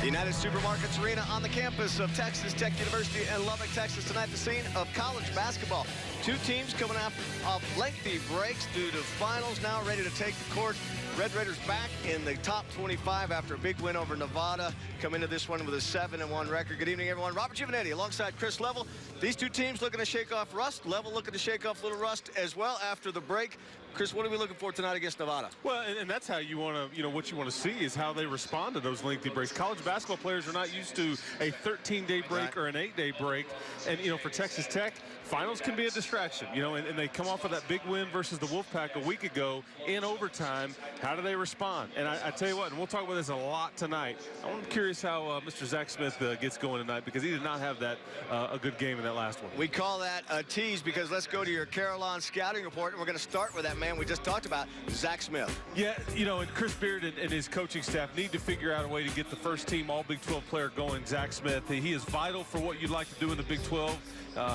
The United Supermarkets Arena on the campus of Texas Tech University in Lubbock, Texas. Tonight, the scene of college basketball. Two teams coming off lengthy breaks due to finals, now ready to take the court. Red Raiders back in the top 25 after a big win over Nevada. Come into this one with a 7-1 record. Good evening, everyone. Robert Giovanetti alongside Chris Level. These two teams looking to shake off rust. Level looking to shake off a little rust as well after the break. Chris, what are we looking for tonight against Nevada? Well, and that's how you want to, what you want to see is how they respond to those lengthy breaks. College basketball players are not used to a 13-day break or an 8-day break. And, for Texas Tech, finals can be a distraction, and they come off of that big win versus the Wolfpack a week ago in overtime. How do they respond? And I tell you what, and we'll talk about this a lot tonight. I'm curious how Mr. Zach Smith gets going tonight, because he did not have that a good game in that last one. We call that a tease, because let's go to your Carolina scouting report, and we're going to start with that man we just talked about, Zach Smith. Yeah, and Chris Beard and his coaching staff need to figure out a way to get the first team all Big 12 player going, Zach Smith. He is vital for what you'd like to do in the Big 12.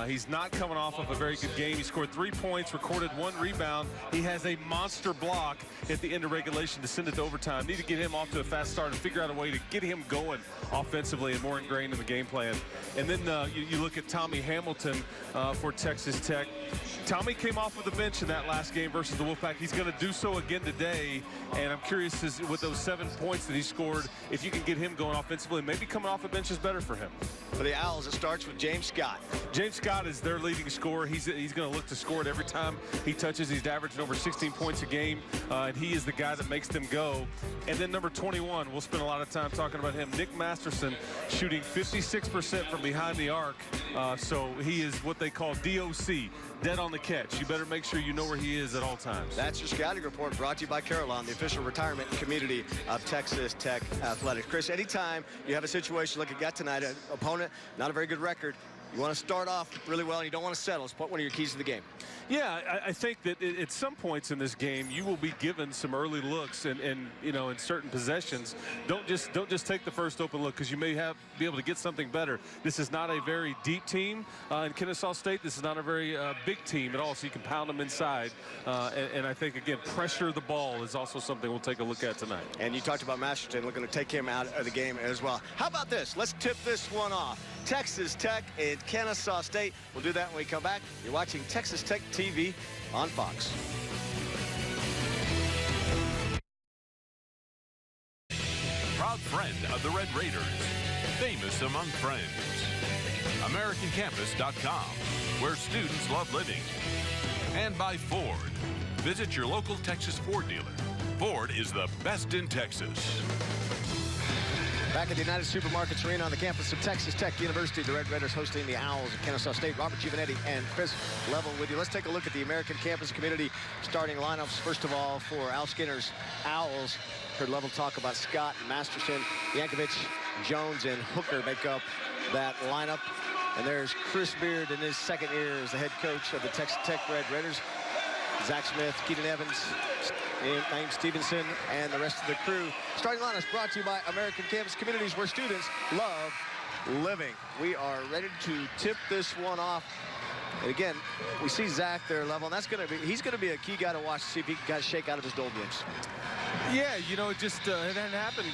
He's not coming off of a very good game. He scored 3 points, recorded 1 rebound. He has a monster block at the end of regulation to send it to overtime. Need to get him off to a fast start and figure out a way to get him going offensively and more ingrained in the game plan. And then you look at Tommy Hamilton for Texas Tech. Tommy came off of the bench in that last game versus the Wolfpack. He's going to do so again today, and I'm curious with those 7 points that he scored, if you can get him going offensively. Maybe coming off the bench is better for him. For the Owls, it starts with James Scott. James Scott is their leading scorer. He's going to look to score it every time he touches. He's averaging over 16 points a game, and he is the guy that makes them go. And then number 21, we'll spend a lot of time talking about him, Nick Masterson, shooting 56% from behind the arc. So he is what they call DOC, dead on the catch. You better make sure you know where he is at all times. That's your scouting report brought to you by Carolina, the official retirement community of Texas Tech Athletics. Chris, anytime you have a situation like you got tonight, an opponent, not a very good record, you want to start off really well and you don't want to settle. It's one of your keys to the game. Yeah, I think that at some points in this game, you will be given some early looks, and in certain possessions. Don't just take the first open look, because you may be able to get something better. This is not a very deep team in Kennesaw State. This is not a very big team at all, so you can pound them inside. And I think, again, pressure the ball is also something we'll take a look at tonight. And you talked about Masterson looking to take him out of the game as well. How about this? Let's tip this one off. Texas Tech and Kennesaw State. We'll do that when we come back. You're watching Texas Tech TV on Fox. Proud friend of the Red Raiders. Famous among friends. AmericanCampus.com, where students love living. And by Ford. Visit your local Texas Ford dealer. Ford is the best in Texas. Back at the United Supermarkets Arena on the campus of Texas Tech University, the Red Raiders hosting the Owls of Kennesaw State. Robert Giovanetti and Chris Level with you. Let's take a look at the American Campus Community starting lineups. First of all, for Al Skinner's Owls, heard Level talk about Scott, Masterson, Yankovic, Jones, and Hooker make up that lineup. And there's Chris Beard in his second year as the head coach of the Texas Tech Red Raiders. Zach Smith, Keaton Evans, Naim Stevenson, and the rest of the crew. Starting lineups brought to you by American Campus Communities, where students love living. We are ready to tip this one off. And again, we see Zach there, Level, and he's going to be a key guy to watch to see if he can kind of shake out of his doldrums. Yeah, it just it hadn't happened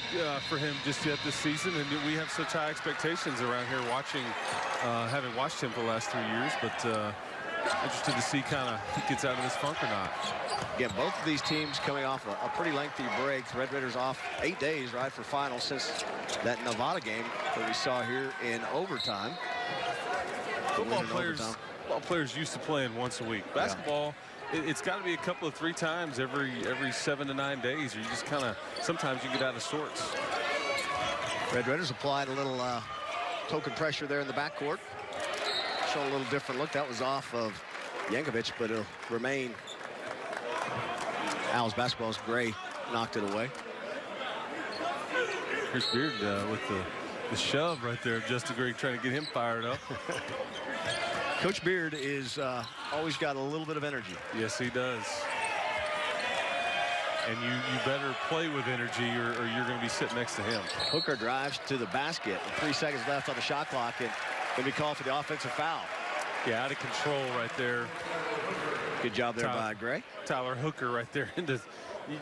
for him just yet this season, and we have such high expectations around here having watched him for the last 3 years, but interested to see if he gets out of this funk or not. Again, both of these teams coming off a pretty lengthy break. The Red Raiders off 8 days, right, for finals since that Nevada game that we saw here in overtime. Football players used to playing once a week. Basketball, it's got to be a couple of 3 times every 7 to 9 days, or you just sometimes you get out of sorts. Red Raiders applied a little token pressure there in the backcourt. Showing a little different look. That was off of Yankovic, but it'll remain. Owls basketball's Gray knocked it away. Chris Beard with the shove right there of Justin Gray, trying to get him fired up. Coach Beard is always got a little bit of energy. Yes, he does. And you better play with energy, or you're going to be sitting next to him. Hooker drives to the basket. 3 seconds left on the shot clock, and going to be called for the offensive foul. Yeah, out of control right there. Good job there by Gray. Tyler Hooker right there into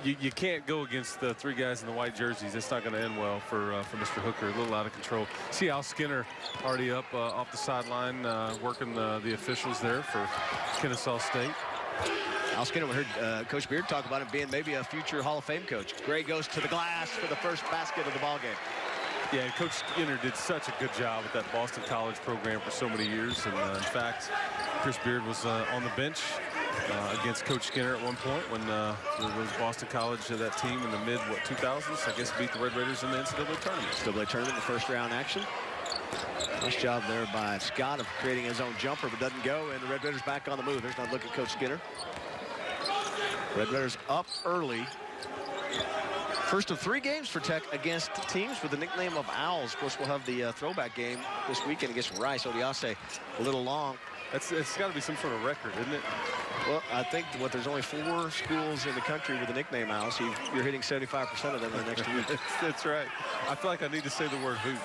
you can't go against the three guys in the white jerseys. It's not going to end well for Mr. Hooker. A little out of control. See Al Skinner already up off the sideline working the officials there for Kennesaw State. Al Skinner, we heard Coach Beard talk about him being maybe a future Hall of Fame coach. Gray goes to the glass for the first basket of the ball game. Yeah, Coach Skinner did such a good job with that Boston College program for so many years. And in fact, Chris Beard was on the bench against Coach Skinner at one point when it was Boston College, that team in the mid-2000s, I guess, beat the Red Raiders in the NCAA tournament. NCAA tournament, the first round action. Nice job there by Scott of creating his own jumper, but doesn't go, and the Red Raiders back on the move. There's not look at Coach Skinner. Red Raiders up early. First of 3 games for Tech against teams with the nickname of Owls. Of course, we'll have the throwback game this weekend against Rice. Odiase a little long. It's got to be some sort of record, isn't it? Well, I think there's only 4 schools in the country with the nickname Owls. You're hitting 75% of them in the next week. That's right. I feel like I need to say the word hoot.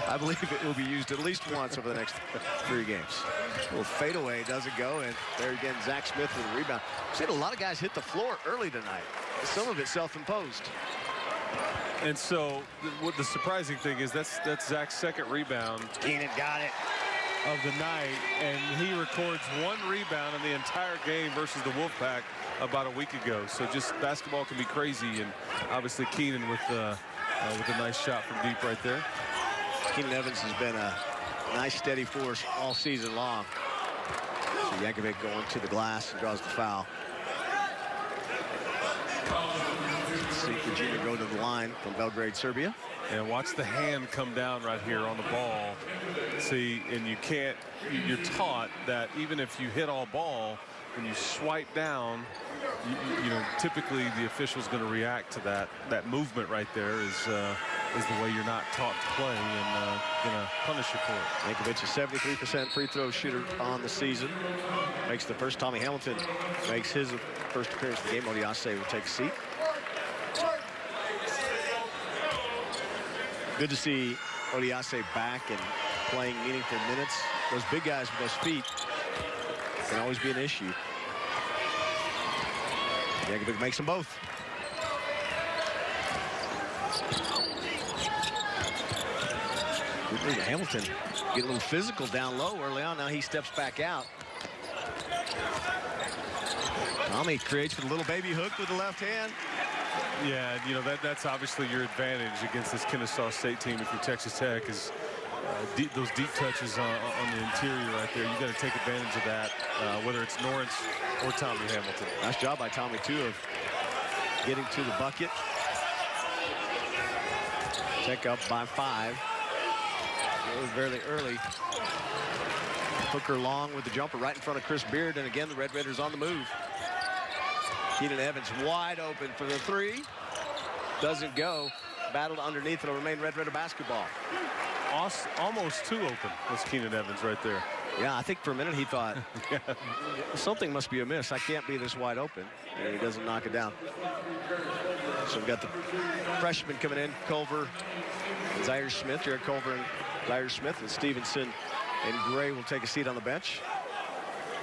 I believe it will be used at least once over the next 3 games. A little fadeaway doesn't go, and there again, Zach Smith with a rebound. We've seen a lot of guys hit the floor early tonight. Some of it self-imposed. And so, what the surprising thing is that's Zach's second rebound. Keenan got it. Of the night, and he records 1 rebound in the entire game versus the Wolfpack about a week ago. So just basketball can be crazy, and obviously Keenan with a nice shot from deep right there. Keenan Evans has been a nice steady force all season long. So Yankovic going to the glass and draws the foul. See the junior go to the line from Belgrade, Serbia. And watch the hand come down right here on the ball. See, and you're taught that even if you hit all ball, when you swipe down, you know, typically the official's going to react to that movement right there is the way you're not taught to play, and going to punish you for it. Yankovic is 73% free throw shooter on the season. Makes the first. Tommy Hamilton makes his first appearance in the game. Odiase will take a seat. Good to see Odiase back and playing meaningful minutes. Those big guys with those feet can always be an issue. Yankovic makes them both. Hamilton get a little physical down low early on. Now he steps back out. Tommy creates with a little baby hook with the left hand. Yeah, you know, that's obviously your advantage against this Kennesaw State team if you're Texas Tech is those deep touches on the interior right there. You got to take advantage of that, whether it's Norrance or Tommy Hamilton. Nice job by Tommy, too, of getting to the bucket. Tech up by 5. It was fairly early. Hooker long with the jumper right in front of Chris Beard, and again, the Red Raiders on the move. Keenan Evans wide open for the 3. Doesn't go. Battled underneath. It'll remain Red Raider basketball. Almost too open was Keenan Evans right there. Yeah, I think for a minute he thought, something must be amiss. I can't be this wide open. And he doesn't knock it down. So we've got the freshmen coming in. Culver and Zaire Smith. Jared Culver and Zaire Smith and Stevenson and Gray will take a seat on the bench.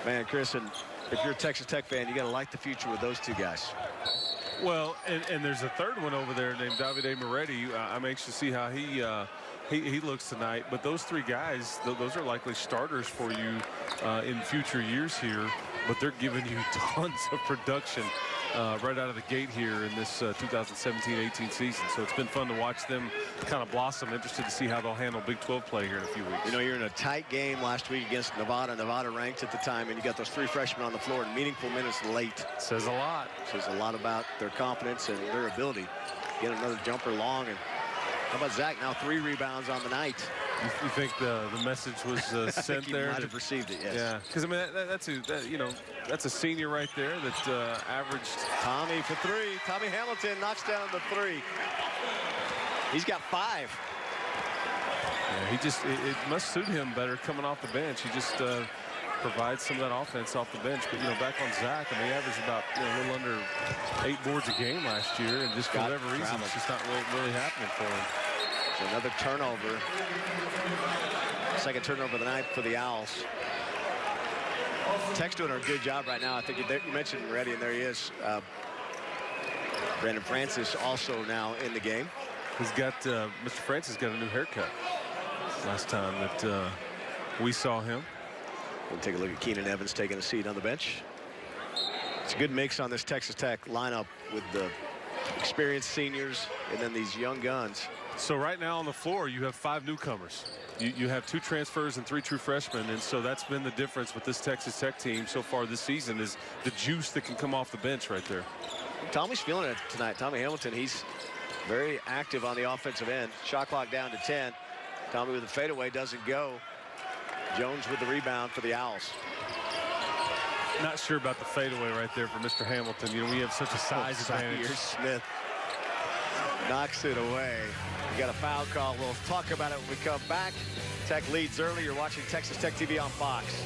Man, Chris, and if you're a Texas Tech fan, you got to like the future with those 2 guys. Well, and there's a third one over there named Davide Moretti. I'm anxious to see how he looks tonight. But those 3 guys, those are likely starters for you in future years here. But they're giving you tons of production right out of the gate here in this 2017-18 season. So it's been fun to watch them kind of blossom. Interested to see how they'll handle Big 12 play here in a few weeks. You know, you're in a tight game last week against Nevada. Nevada ranked at the time, and you got those 3 freshmen on the floor in meaningful minutes late. Says a lot. Says a lot about their confidence and their ability. Get another jumper long. And how about Zach? Now 3 rebounds on the night. You think the message was sent he there? Might have received it, yes. Yeah, because I mean that's a senior right there that averaged. Tommy for 3. Tommy Hamilton knocks down the 3. He's got 5. Yeah, he just it must suit him better coming off the bench. He just provides some of that offense off the bench. But back on Zach, I mean, he averaged about a little under 8 boards a game last year, and just for whatever reason, it's just not really happening for him. So another turnover. Second turnover of the night for the Owls. Tech's doing a good job right now. I think you mentioned Moretti, and there he is. Brandon Francis also now in the game. He's got, Mr. Francis got a new haircut last time that we saw him. We'll take a look at Keenan Evans taking a seat on the bench. It's a good mix on this Texas Tech lineup with the experienced seniors and then these young guns. So right now on the floor, you have 5 newcomers. You have 2 transfers and 3 true freshmen, and so that's been the difference with this Texas Tech team so far this season is the juice that can come off the bench right there. Tommy's feeling it tonight. Tommy Hamilton, he's very active on the offensive end. Shot clock down to 10. Tommy with the fadeaway doesn't go. Jones with the rebound for the Owls. Not sure about the fadeaway right there for Mr. Hamilton. You know, we have such a size advantage. Smith knocks it away. We got a foul call. We'll talk about it when we come back. Tech leads early. You're watching Texas Tech TV on Fox.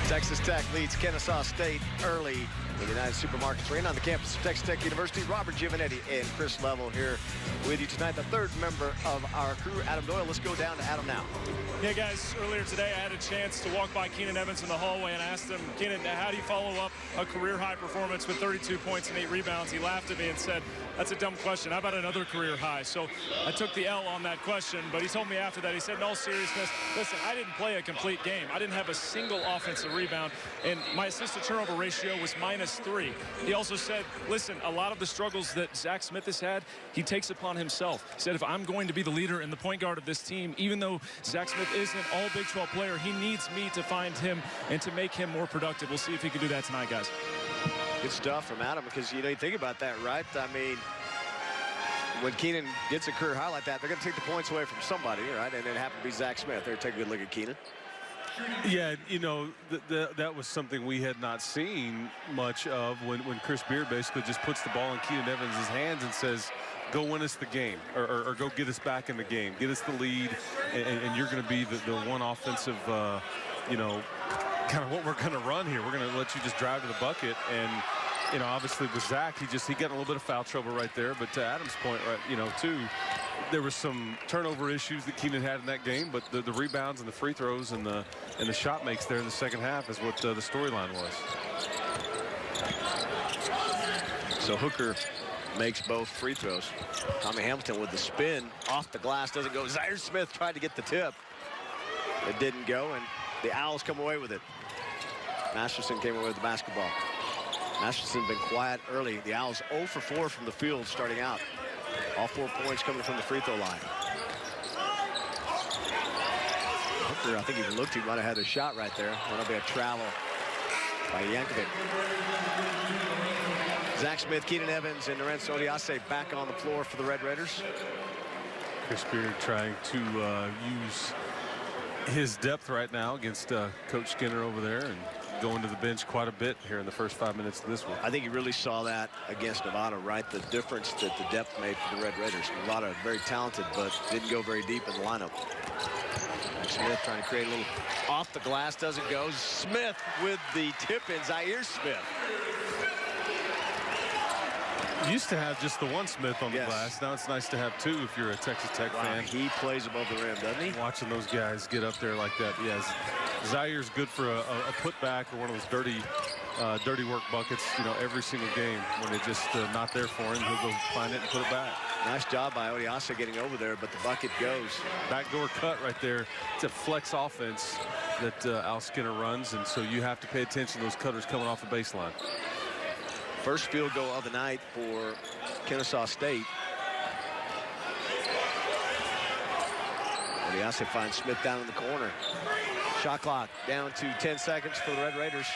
Texas Tech leads Kennesaw State early in the United Supermarkets Arena on the campus of Texas Tech University. Robert Giovanetti and Chris Level here with you tonight. The third member of our crew, Adam Doyle. Let's go down to Adam now. Yeah, guys, earlier today I had a chance to walk by Keenan Evans in the hallway and asked him, Keenan, how do you follow up a career-high performance with 32 points and 8 rebounds? He laughed at me and said, that's a dumb question. How about another career high? So I took the L on that question, but he told me after that, he said, in all seriousness, listen, I didn't play a complete game. I didn't have a single offensive rebound, and my assist-to-turnover ratio was -3. He also said, listen, a lot of the struggles that Zach Smith has had, he takes upon himself. He said, if I'm going to be the leader and the point guard of this team, even though Zach Smith isn't an all Big 12 player, he needs me to find him and to make him more productive. We'll see if he can do that tonight, guys. Good stuff from Adam, because, you know, you think about that, right? I mean, when Keenan gets a career high like that, they're going to take the points away from somebody, right? And it happened to be Zach Smith. They're taking a good look at Keenan. Yeah, you know, that was something we had not seen much of when Chris Beard basically just puts the ball in Keenan Evans' hands and says, go win us the game, or go get us back in the game, get us the lead, and you're going to be the one offensive, you know, kind of what we're going to run here. We're going to let you just drive to the bucket. And, you know, obviously with Zach, he got a little bit of foul trouble right there. But to Adam's point, right, you know, too, there was some turnover issues that Keenan had in that game, but the rebounds and the free throws and the shot makes there in the second half is what the storyline was. So Hooker makes both free throws. Tommy Hamilton with the spin off the glass doesn't go. Zaire Smith tried to get the tip. It didn't go, and the Owls come away with it. Masterson came away with the basketball. Masterson been quiet early. The Owls 0 for 4 from the field starting out. All 4 points coming from the free throw line. Hooker, I think even looked, he might have had a shot right there. That'll be a travel by Yankovic. Zach Smith, Keenan Evans, and Lorenzo Odiase back on the floor for the Red Raiders. Chris Beard trying to use his depth right now against Coach Skinner over there and going to the bench quite a bit here in the first 5 minutes of this one. I think you really saw that against Nevada, right? The difference that the depth made for the Red Raiders. Nevada very talented, but didn't go very deep in the lineup. Smith trying to create a little off the glass, doesn't go. Smith with the tip in, Zaire Smith. Used to have just the one Smith on the glass. Now it's nice to have 2 if you're a Texas Tech fan. He plays above the rim, doesn't he? Watching those guys get up there like that. Yes, Zaire's good for a putback or one of those dirty work buckets, you know, every single game. When it's just not there for him, he'll go find it and put it back. Nice job by Odiase getting over there, but the bucket goes. Backdoor cut right there. It's a flex offense that Al Skinner runs, and so you have to pay attention to those cutters coming off the baseline. First field goal of the night for Kennesaw State. Odiase finds Smith down in the corner. Shot clock down to 10 seconds for the Red Raiders.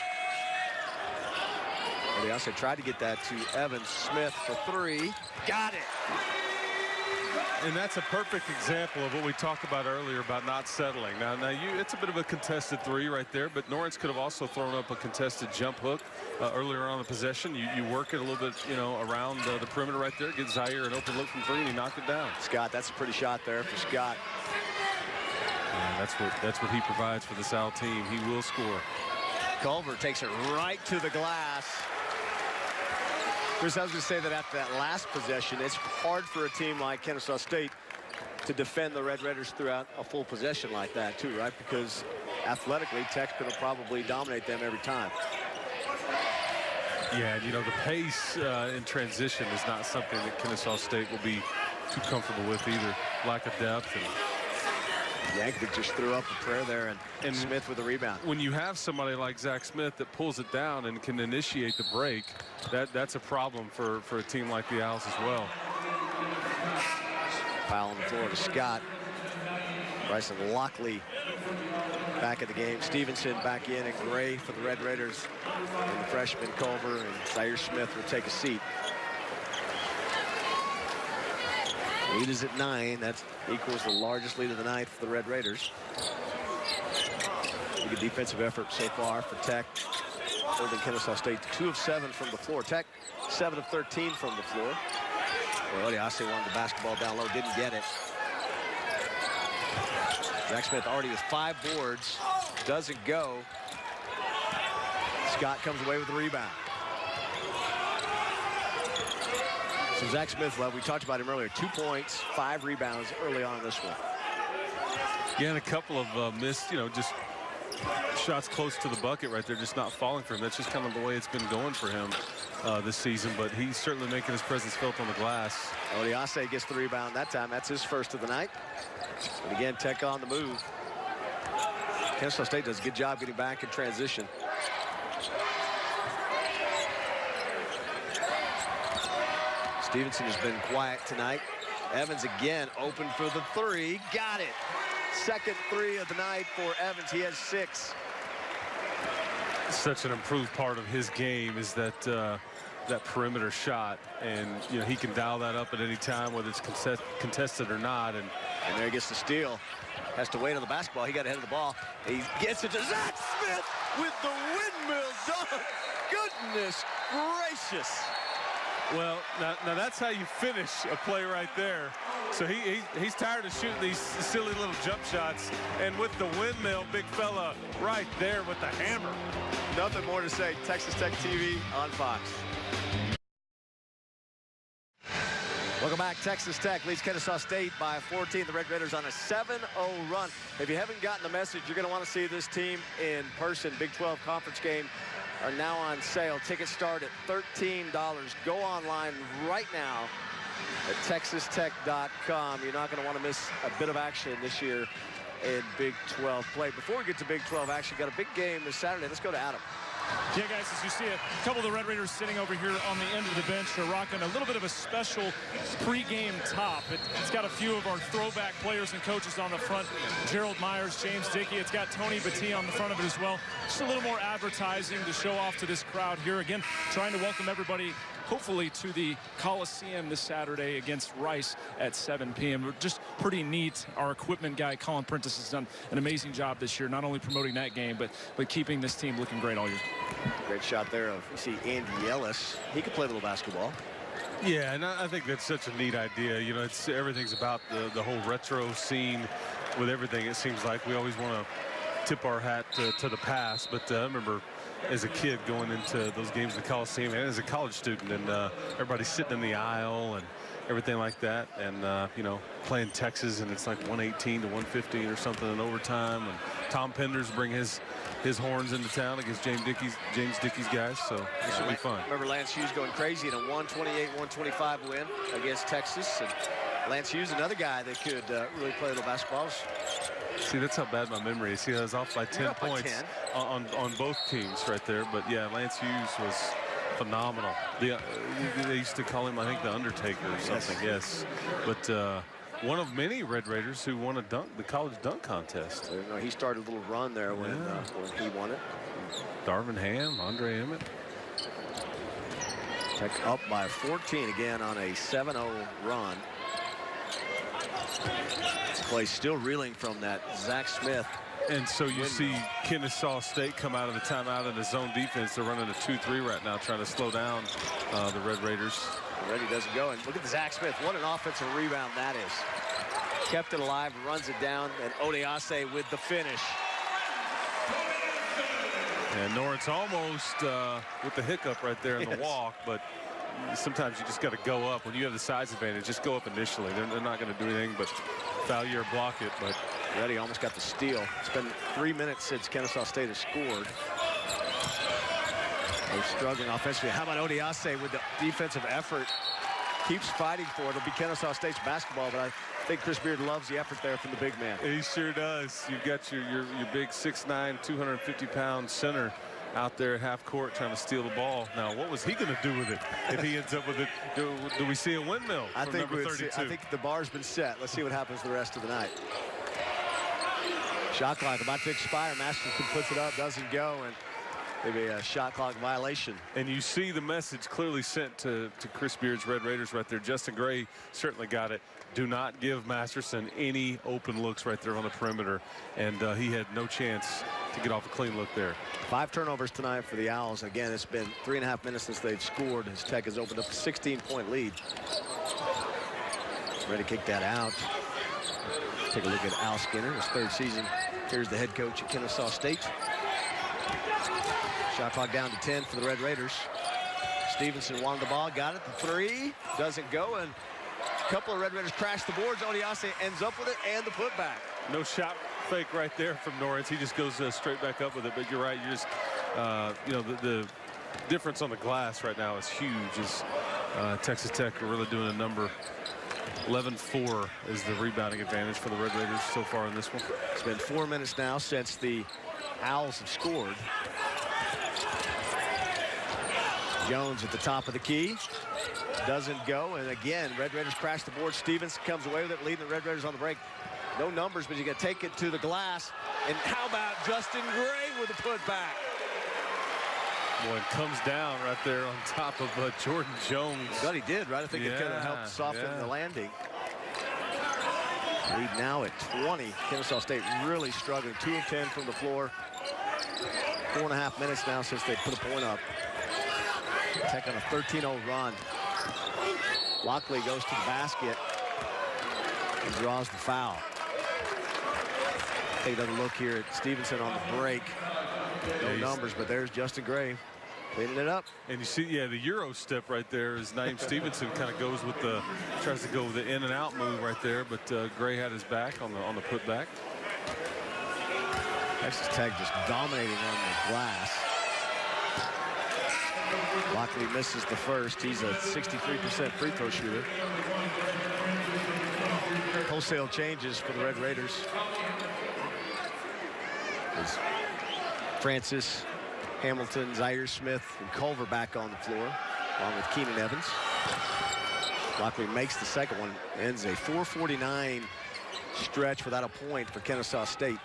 Odiase tried to get that to Evans. Smith for 3. Got it. And that's a perfect example of what we talked about earlier about not settling. Now it's a bit of a contested 3 right there, but Norrance could have also thrown up a contested jump hook earlier on the possession. You work it a little bit, you know, around the perimeter right there, get Zaire an open look from 3, and he knocked it down. Scott, that's a pretty shot there for Scott. Yeah, that's what he provides for the Sal team. He will score. Culver takes it right to the glass. Chris, I was going to say that after that last possession, it's hard for a team like Kennesaw State to defend the Red Raiders throughout a full possession like that, too, right? Because athletically, Tech's going to probably dominate them every time. Yeah, and, you know, the pace in transition is not something that Kennesaw State will be too comfortable with either. Lack of depth. And Yankovic just threw up a prayer there, and Smith with the rebound. When you have somebody like Zach Smith that pulls it down and can initiate the break, that's a problem for a team like the Owls as well. Foul on the floor to Scott. Bryson Lockley back in the game. Stevenson back in, and Gray for the Red Raiders. And the freshman Culver and Zaire Smith will take a seat. Lead is at 9. That equals the largest lead of the night for the Red Raiders. Good defensive effort so far for Tech. Holding Kennesaw State 2 of 7 from the floor. Tech 7 of 13 from the floor. Well, Odiase wanted the basketball down low, didn't get it. Zach Smith already with 5 boards, doesn't go. Scott comes away with the rebound. So Zach Smith, we talked about him earlier, 2 points, 5 rebounds early on in this one. Yeah, and a couple of missed, you know, just shots close to the bucket right there, just not falling for him. That's just kind of the way it's been going for him this season, but he's certainly making his presence felt on the glass. Odiase gets the rebound that time. That's his first of the night. And again, Tech on the move. Kennesaw State does a good job getting back in transition. Stevenson has been quiet tonight. Evans again open for the 3. Got it. Second 3 of the night for Evans. He has 6. Such an improved part of his game is that that perimeter shot, and you know he can dial that up at any time, whether it's contested or not. And there he gets the steal. Has to wait on the basketball. He got ahead of the ball. He gets it to Zach Smith with the windmill dunk. Goodness gracious. Well, now that's how you finish a play right there. So he's tired of shooting these silly little jump shots, and with the windmill, big fella right there with the hammer. Nothing more to say. Texas Tech TV on Fox. Welcome back. Texas Tech leads Kennesaw State by 14. The Red Raiders on a 7-0 run. If you haven't gotten the message, you're going to want to see this team in person. Big 12 conference game are now on sale. Tickets start at $13. Go online right now at texastech.com. You're not going to want to miss a bit of action this year in Big 12 play. Before we get to Big 12 action, got a big game this Saturday. Let's go to Adam. Yeah, guys, as you see a couple of the Red Raiders sitting over here on the end of the bench. They're rocking a little bit of a special pregame top. It's got a few of our throwback players and coaches on the front. Gerald Myers, James Dickey. It's got Tony Battie on the front of it as well. Just a little more advertising to show off to this crowd here. Again, trying to welcome everybody, hopefully, to the Coliseum this Saturday against Rice at 7 p.m. Just pretty neat. Our equipment guy, Colin Prentice, has done an amazing job this year, not only promoting that game, but keeping this team looking great all year. Great shot there of, you see Andy Ellis. He can play a little basketball. Yeah, and I think that's such a neat idea. You know, everything's about the whole retro scene with everything. It seems like we always want to tip our hat to the past, but I remember as a kid going into those games in the Coliseum and as a college student, and everybody sitting in the aisle and everything like that, and you know, playing Texas, and it's like 118 to 150 or something in overtime, and Tom Penders bring his horns into town against James Dickey's guys, so this should be fun. Remember Lance Hughes going crazy in a 128-125 win against Texas, and Lance Hughes, another guy that could really play a little basketball. See, that's how bad my memory is. He was off by 10 points on both teams right there. But yeah, Lance Hughes was phenomenal. They used to call him, I think, the Undertaker or something. Yes. But one of many Red Raiders who won the college dunk contest. He started a little run there when he won it. Darvin Ham, Andre Emmett. Tech up by 14 again on a 7-0 run. Play still reeling from that Zach Smith. And so you see Kennesaw State come out of the timeout in the zone defense. They're running a 2-3 right now, trying to slow down the Red Raiders. Already doesn't go. And look at the Zach Smith. What an offensive rebound that is. Kept it alive, runs it down, and Odiase with the finish. And Norris almost with the hiccup right there in the walk, but sometimes you just got to go up. When you have the size advantage, just go up initially. They're not going to do anything but foul you or block it. But Reddy almost got the steal. It's been 3 minutes since Kennesaw State has scored. They're struggling offensively. How about Odiase with the defensive effort? Keeps fighting for it. It'll be Kennesaw State's basketball, but I think Chris Beard loves the effort there from the big man. He sure does. You've got your big 6'9", 250-pound center out there at half court trying to steal the ball. Now, what was he going to do with it if he ends up with it? Do we see a windmill from number 32? I think the bar's been set. Let's see what happens the rest of the night. Shot clock about to expire. Masterson puts it up, doesn't go, and maybe a shot clock violation. And you see the message clearly sent to Chris Beard's Red Raiders right there. Justin Gray certainly got it. Do not give Masterson any open looks right there on the perimeter. And he had no chance to get off a clean look there. 5 turnovers tonight for the Owls. Again, it's been 3.5 minutes since they've scored as Tech has opened up a 16-point lead. Ready to kick that out. Take a look at Al Skinner, his 3rd season. Here's the head coach at Kennesaw State. Shot clock down to 10 for the Red Raiders. Stevenson wanted the ball, got it. The 3 doesn't go, and a couple of Red Raiders crash the boards. Odiase ends up with it and the putback. No shot fake right there from Norris. He just goes straight back up with it. But you're right. You just, you know, the difference on the glass right now is huge. As Texas Tech are really doing a number. 11-4 is the rebounding advantage for the Red Raiders so far in this one. It's been 4 minutes now since the Owls have scored. Jones at the top of the key. Doesn't go, and again, Red Raiders crash the board. Stevens comes away with it, leading the Red Raiders on the break. No numbers, but you got to take it to the glass. And how about Justin Gray with a putback? Boy, it comes down right there on top of Jordan Jones. But he did, right? I think it could have helped soften the landing. Lead now at 20. Kennesaw State really struggling. 2 of 10 from the floor. 4.5 minutes now since they put a point up. Tech on a 13-0 run. Lockley goes to the basket and draws the foul. Take another look here at Stevenson on the break. No numbers, but there's Justin Gray cleaning it up. And you see, yeah, the Euro step right there is Naeem Stevenson kind of goes with the, tries to go with the in and out move right there, but Gray had his back on the putback. Texas Tech just dominating on the glass. Lockley misses the first. He's a 63% free throw shooter. Wholesale changes for the Red Raiders. It's Francis, Hamilton, Zaire Smith, and Culver back on the floor, along with Keenan Evans. Lockley makes the second one, ends a 4:49 stretch without a point for Kennesaw State.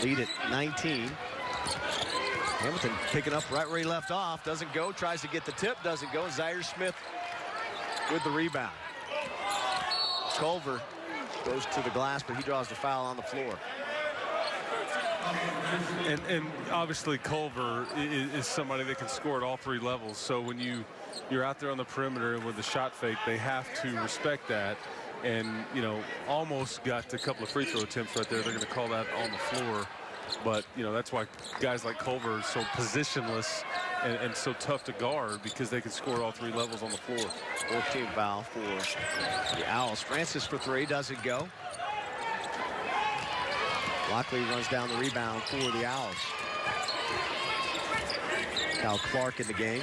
Lead at 19. Hamilton picking up right where he left off, doesn't go, tries to get the tip, doesn't go. Zaire Smith with the rebound. Culver goes to the glass, but he draws the foul on the floor. And obviously Culver is somebody that can score at all 3 levels. So when you're out there on the perimeter with the shot fake, they have to respect that. And, you know, almost got a couple of free throw attempts right there. They're going to call that on the floor. But, you know, that's why guys like Culver are so positionless and so tough to guard, because they can score at all 3 levels on the floor. 14th foul for the Owls. Francis for 3, doesn't go. Lockley runs down the rebound for the Owls. Kyle Clark in the game.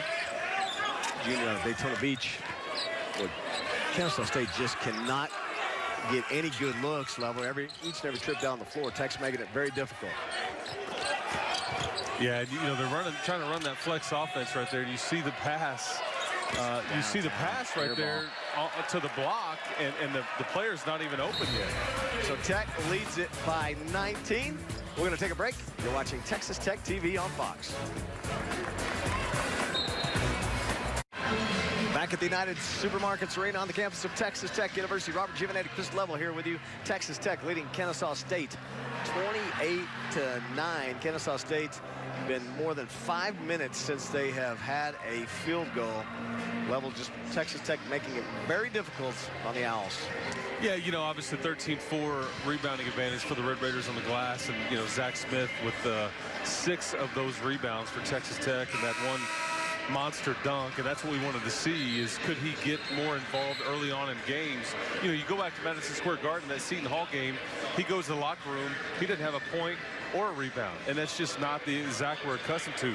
Junior out of Daytona Beach. But Kennesaw State just cannot get any good looks level each and every trip down the floor. Tech's making it very difficult. Yeah, you know, they're trying to run that flex offense right there. You see the pass. You see the pass right there to the block, and the player's not even open yet. So Tech leads it by 19. We're going to take a break. You're watching Texas Tech TV on Fox. Back at the United Supermarkets Arena on the campus of Texas Tech University. Robert Giovanetti, Chris Level here with you. Texas Tech leading Kennesaw State 28-9. Kennesaw State's been more than 5 minutes since they have had a field goal. Level, just Texas Tech making it very difficult on the Owls. Yeah, you know, obviously 13-4 rebounding advantage for the Red Raiders on the glass. And, you know, Zach Smith with 6 of those rebounds for Texas Tech, and that one monster dunk, and that's what we wanted to see, is could he get more involved early on in games. You know, you go back to Madison Square Garden, that Seton Hall game, he goes to the locker room, he doesn't have a point or a rebound, and that's just not the Zach we're accustomed to.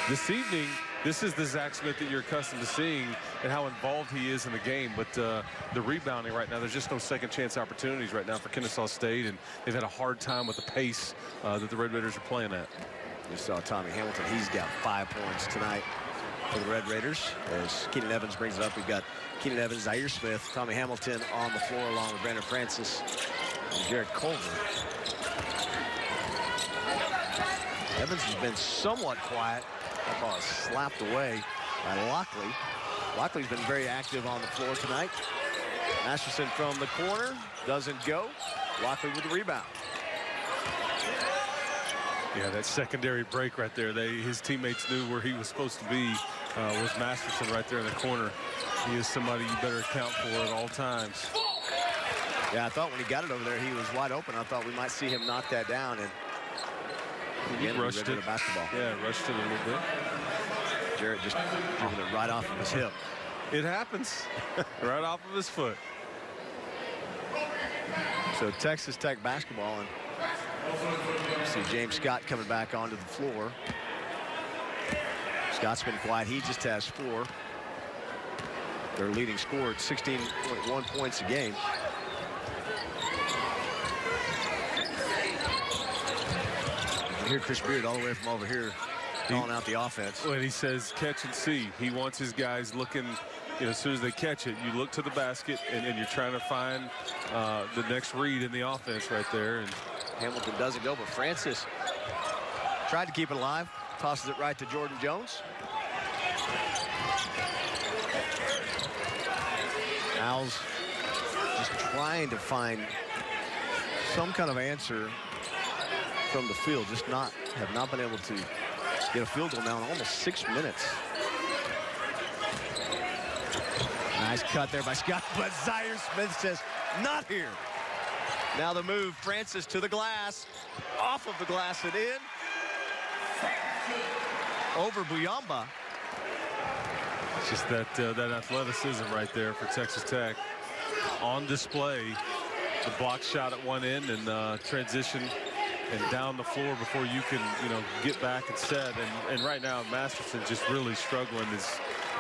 This evening, this is the Zach Smith that you're accustomed to seeing and how involved he is in the game. But the rebounding right now, there's just no second chance opportunities right now for Kennesaw State, and they've had a hard time with the pace that the Red Raiders are playing at. You saw Tommy Hamilton. He's got 5 points tonight for the Red Raiders. As Keenan Evans brings it up, we've got Keenan Evans, Zaire Smith, Tommy Hamilton on the floor along with Brandon Francis and Jared Culver. Evans has been somewhat quiet. That ball is slapped away by Lockley. Lockley's been very active on the floor tonight. Masterson from the corner doesn't go. Lockley with the rebound. Yeah, that secondary break right there. His teammates knew where he was supposed to be. Was Masterson right there in the corner. He is somebody you better account for at all times. Yeah, I thought when he got it over there, he was wide open. I thought we might see him knock that down, and he rushed it. Basketball. Yeah, rushed it a little bit. Jarrett just dribbling it right off of his hip. It happens. Right off of his foot. So Texas Tech basketball, and you see James Scott coming back onto the floor. Scott's been quiet. He just has 4. Their leading scorer at 16.1 points a game. You hear Chris Beard all the way from over here calling out the offense. When he says catch and see, he wants his guys looking, you know, as soon as they catch it, you look to the basket and you're trying to find the next read in the offense right there. And Hamilton doesn't go, but Francis tried to keep it alive, tosses it right to Jordan Jones. Owls just trying to find some kind of answer from the field, just have not been able to get a field goal now in almost 6 minutes. Nice cut there by Scott, but Zaire Smith says, not here. Now the move, Francis to the glass, off of the glass and in. Over Buyamba. It's just that athleticism right there for Texas Tech on display. The block shot at one end and transition and down the floor before you can, you know, get back and set. And right now Masterson just really struggling.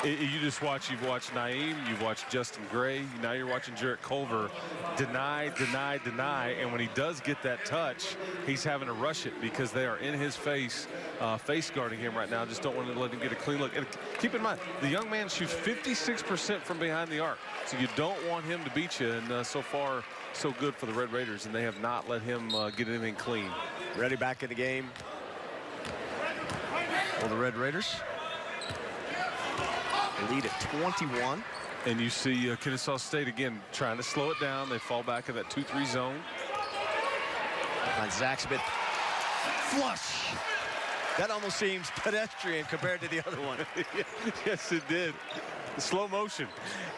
You've watched Naeem, you've watched Justin Gray, now you're watching Jarrett Culver deny, and when he does get that touch, he's having to rush it because they are in his face, face guarding him right now. Just don't want to let him get a clean look. And keep in mind, the young man shoots 56% from behind the arc, so you don't want him to beat you. And so far, so good for the Red Raiders, and they have not let him get anything clean. Ready back in the game for the Red Raiders. Lead at 21. And you see Kennesaw State again trying to slow it down. They fall back in that 2-3 zone. On Zach Smith. Flush. That almost seems pedestrian compared to the other one. Yes, it did. Slow motion.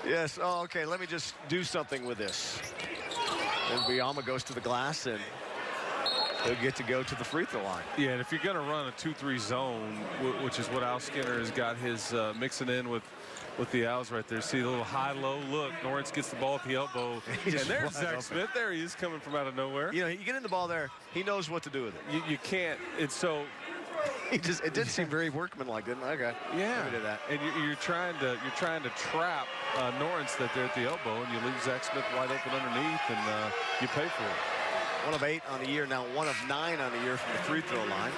Yes. Oh, okay. Let me just do something with this. And Buyamba goes to the glass, and he'll get to go to the free throw line. Yeah, and if you're going to run a 2-3 zone, which is what Al Skinner has got his mixing in with the Owls right there. See the little high-low look. Norris gets the ball at the elbow. And there's Zach Smith. There he is coming from out of nowhere. You know, you get in the ball there, he knows what to do with it. You can't. It's so... It didn't seem very workmanlike, didn't it? Okay. Yeah. Did that. And you're trying to trap Norris that there at the elbow, and you leave Zach Smith wide open underneath, and you pay for it. 1 of 8 on the year, now 1 of 9 on the year from the free throw line.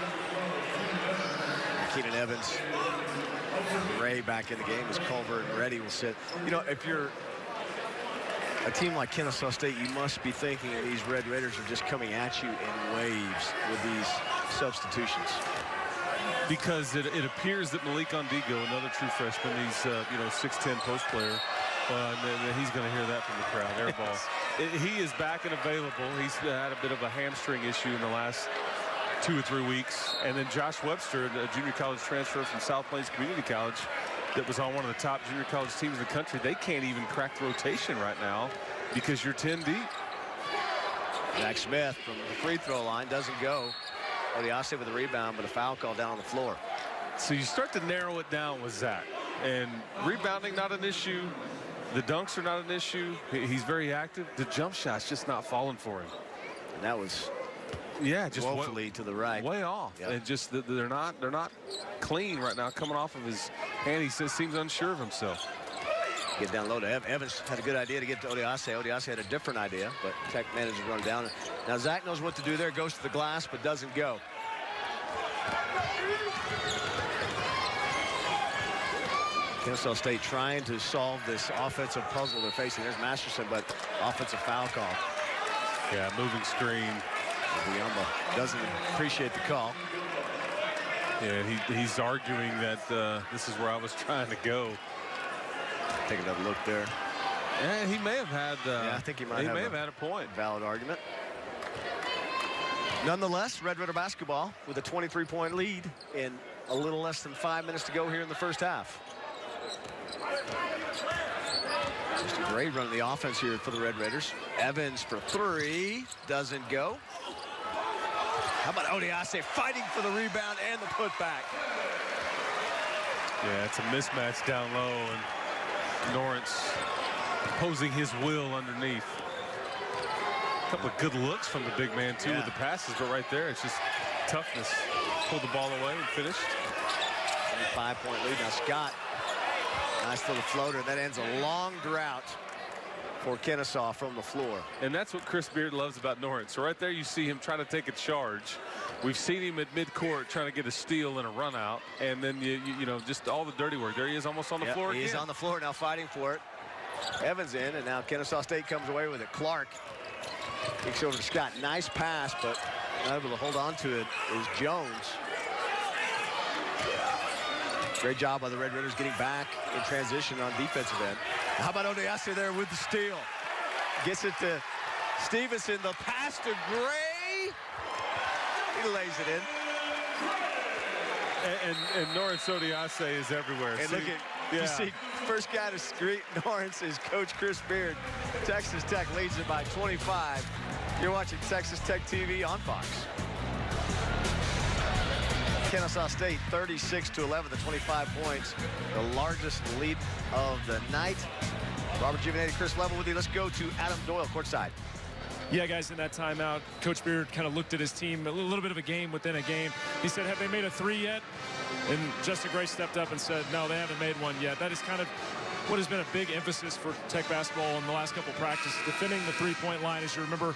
Keenan Evans, Ray back in the game as Culver and Reddy will sit. You know, if you're a team like Kennesaw State, you must be thinking these Red Raiders are just coming at you in waves with these substitutions. Because it appears that Malik Ondigo, another true freshman, he's 6'10" post player. He's going to hear that from the crowd. Air ball. He is back and available. He's had a bit of a hamstring issue in the last 2 or 3 weeks. And then Josh Webster, a junior college transfer from South Plains Community College, that was on one of the top junior college teams in the country. They can't even crack the rotation right now because you're 10 deep. Zach Smith from the free throw line doesn't go. Odiase with the rebound, but a foul call down on the floor. So you start to narrow it down with Zach. And rebounding, not an issue. The dunks are not an issue. He's very active. The jump shot's just not falling for him. And that was just woefully to the right. Way off. Yep. And just they're not clean right now coming off of his hand. He seems unsure of himself. Get down low to Evans. Had a good idea to get to Odiase. Odiase had a different idea, but Tech managed to run down. Now Zach knows what to do there. Goes to the glass, but doesn't go. Kennesaw State trying to solve this offensive puzzle they're facing. There's Masterson, but offensive foul call. Yeah, moving screen. Buyamba doesn't appreciate the call. Yeah, he's arguing that this is where I was trying to go. Take another look there. Yeah, he may have had. I think he may have had a point. Valid argument. Nonetheless, Red Raider basketball with a 23-point lead in a little less than 5 minutes to go here in the first half. Just a great run of the offense here for the Red Raiders. Evans for three. Doesn't go. How about Odiase fighting for the rebound and the putback? Yeah, it's a mismatch down low, and Lawrence imposing his will underneath. A couple of good looks from the big man, too, with the passes, but right there, it's just toughness. Pulled the ball away and finished. 5-point lead. Now Scott, nice little floater. That ends a long drought for Kennesaw from the floor. And that's what Chris Beard loves about Norris. So right there you see him try to take a charge. We've seen him at midcourt trying to get a steal and a run out, and then you know, just all the dirty work. There he is, almost on the floor again. He's on the floor now, fighting for it. Evans in, and now Kennesaw State comes away with it. Clark kicks over to Scott. Nice pass, but not able to hold on to it is Jones. Great job by the Red Raiders getting back in transition on defensive end. How about Odiase there with the steal? Gets it to Stevenson. The pass to Gray. He lays it in. And Norris Odiase is everywhere. And look at, you see, first guy to greet Norris is Coach Chris Beard. Texas Tech leads it by 25. You're watching Texas Tech TV on Fox. Kennesaw State 36-11, the 25 points, the largest lead of the night. Robert Giovanetti, Chris Level with you. Let's go to Adam Doyle courtside. Yeah, guys, in that timeout, Coach Beard kind of looked at his team, a little bit of a game within a game. He said, have they made a three yet? And Justin Gray stepped up and said, no, they haven't made one yet. That is kind of what has been a big emphasis for Tech basketball in the last couple of practices, defending the three-point line. As you remember,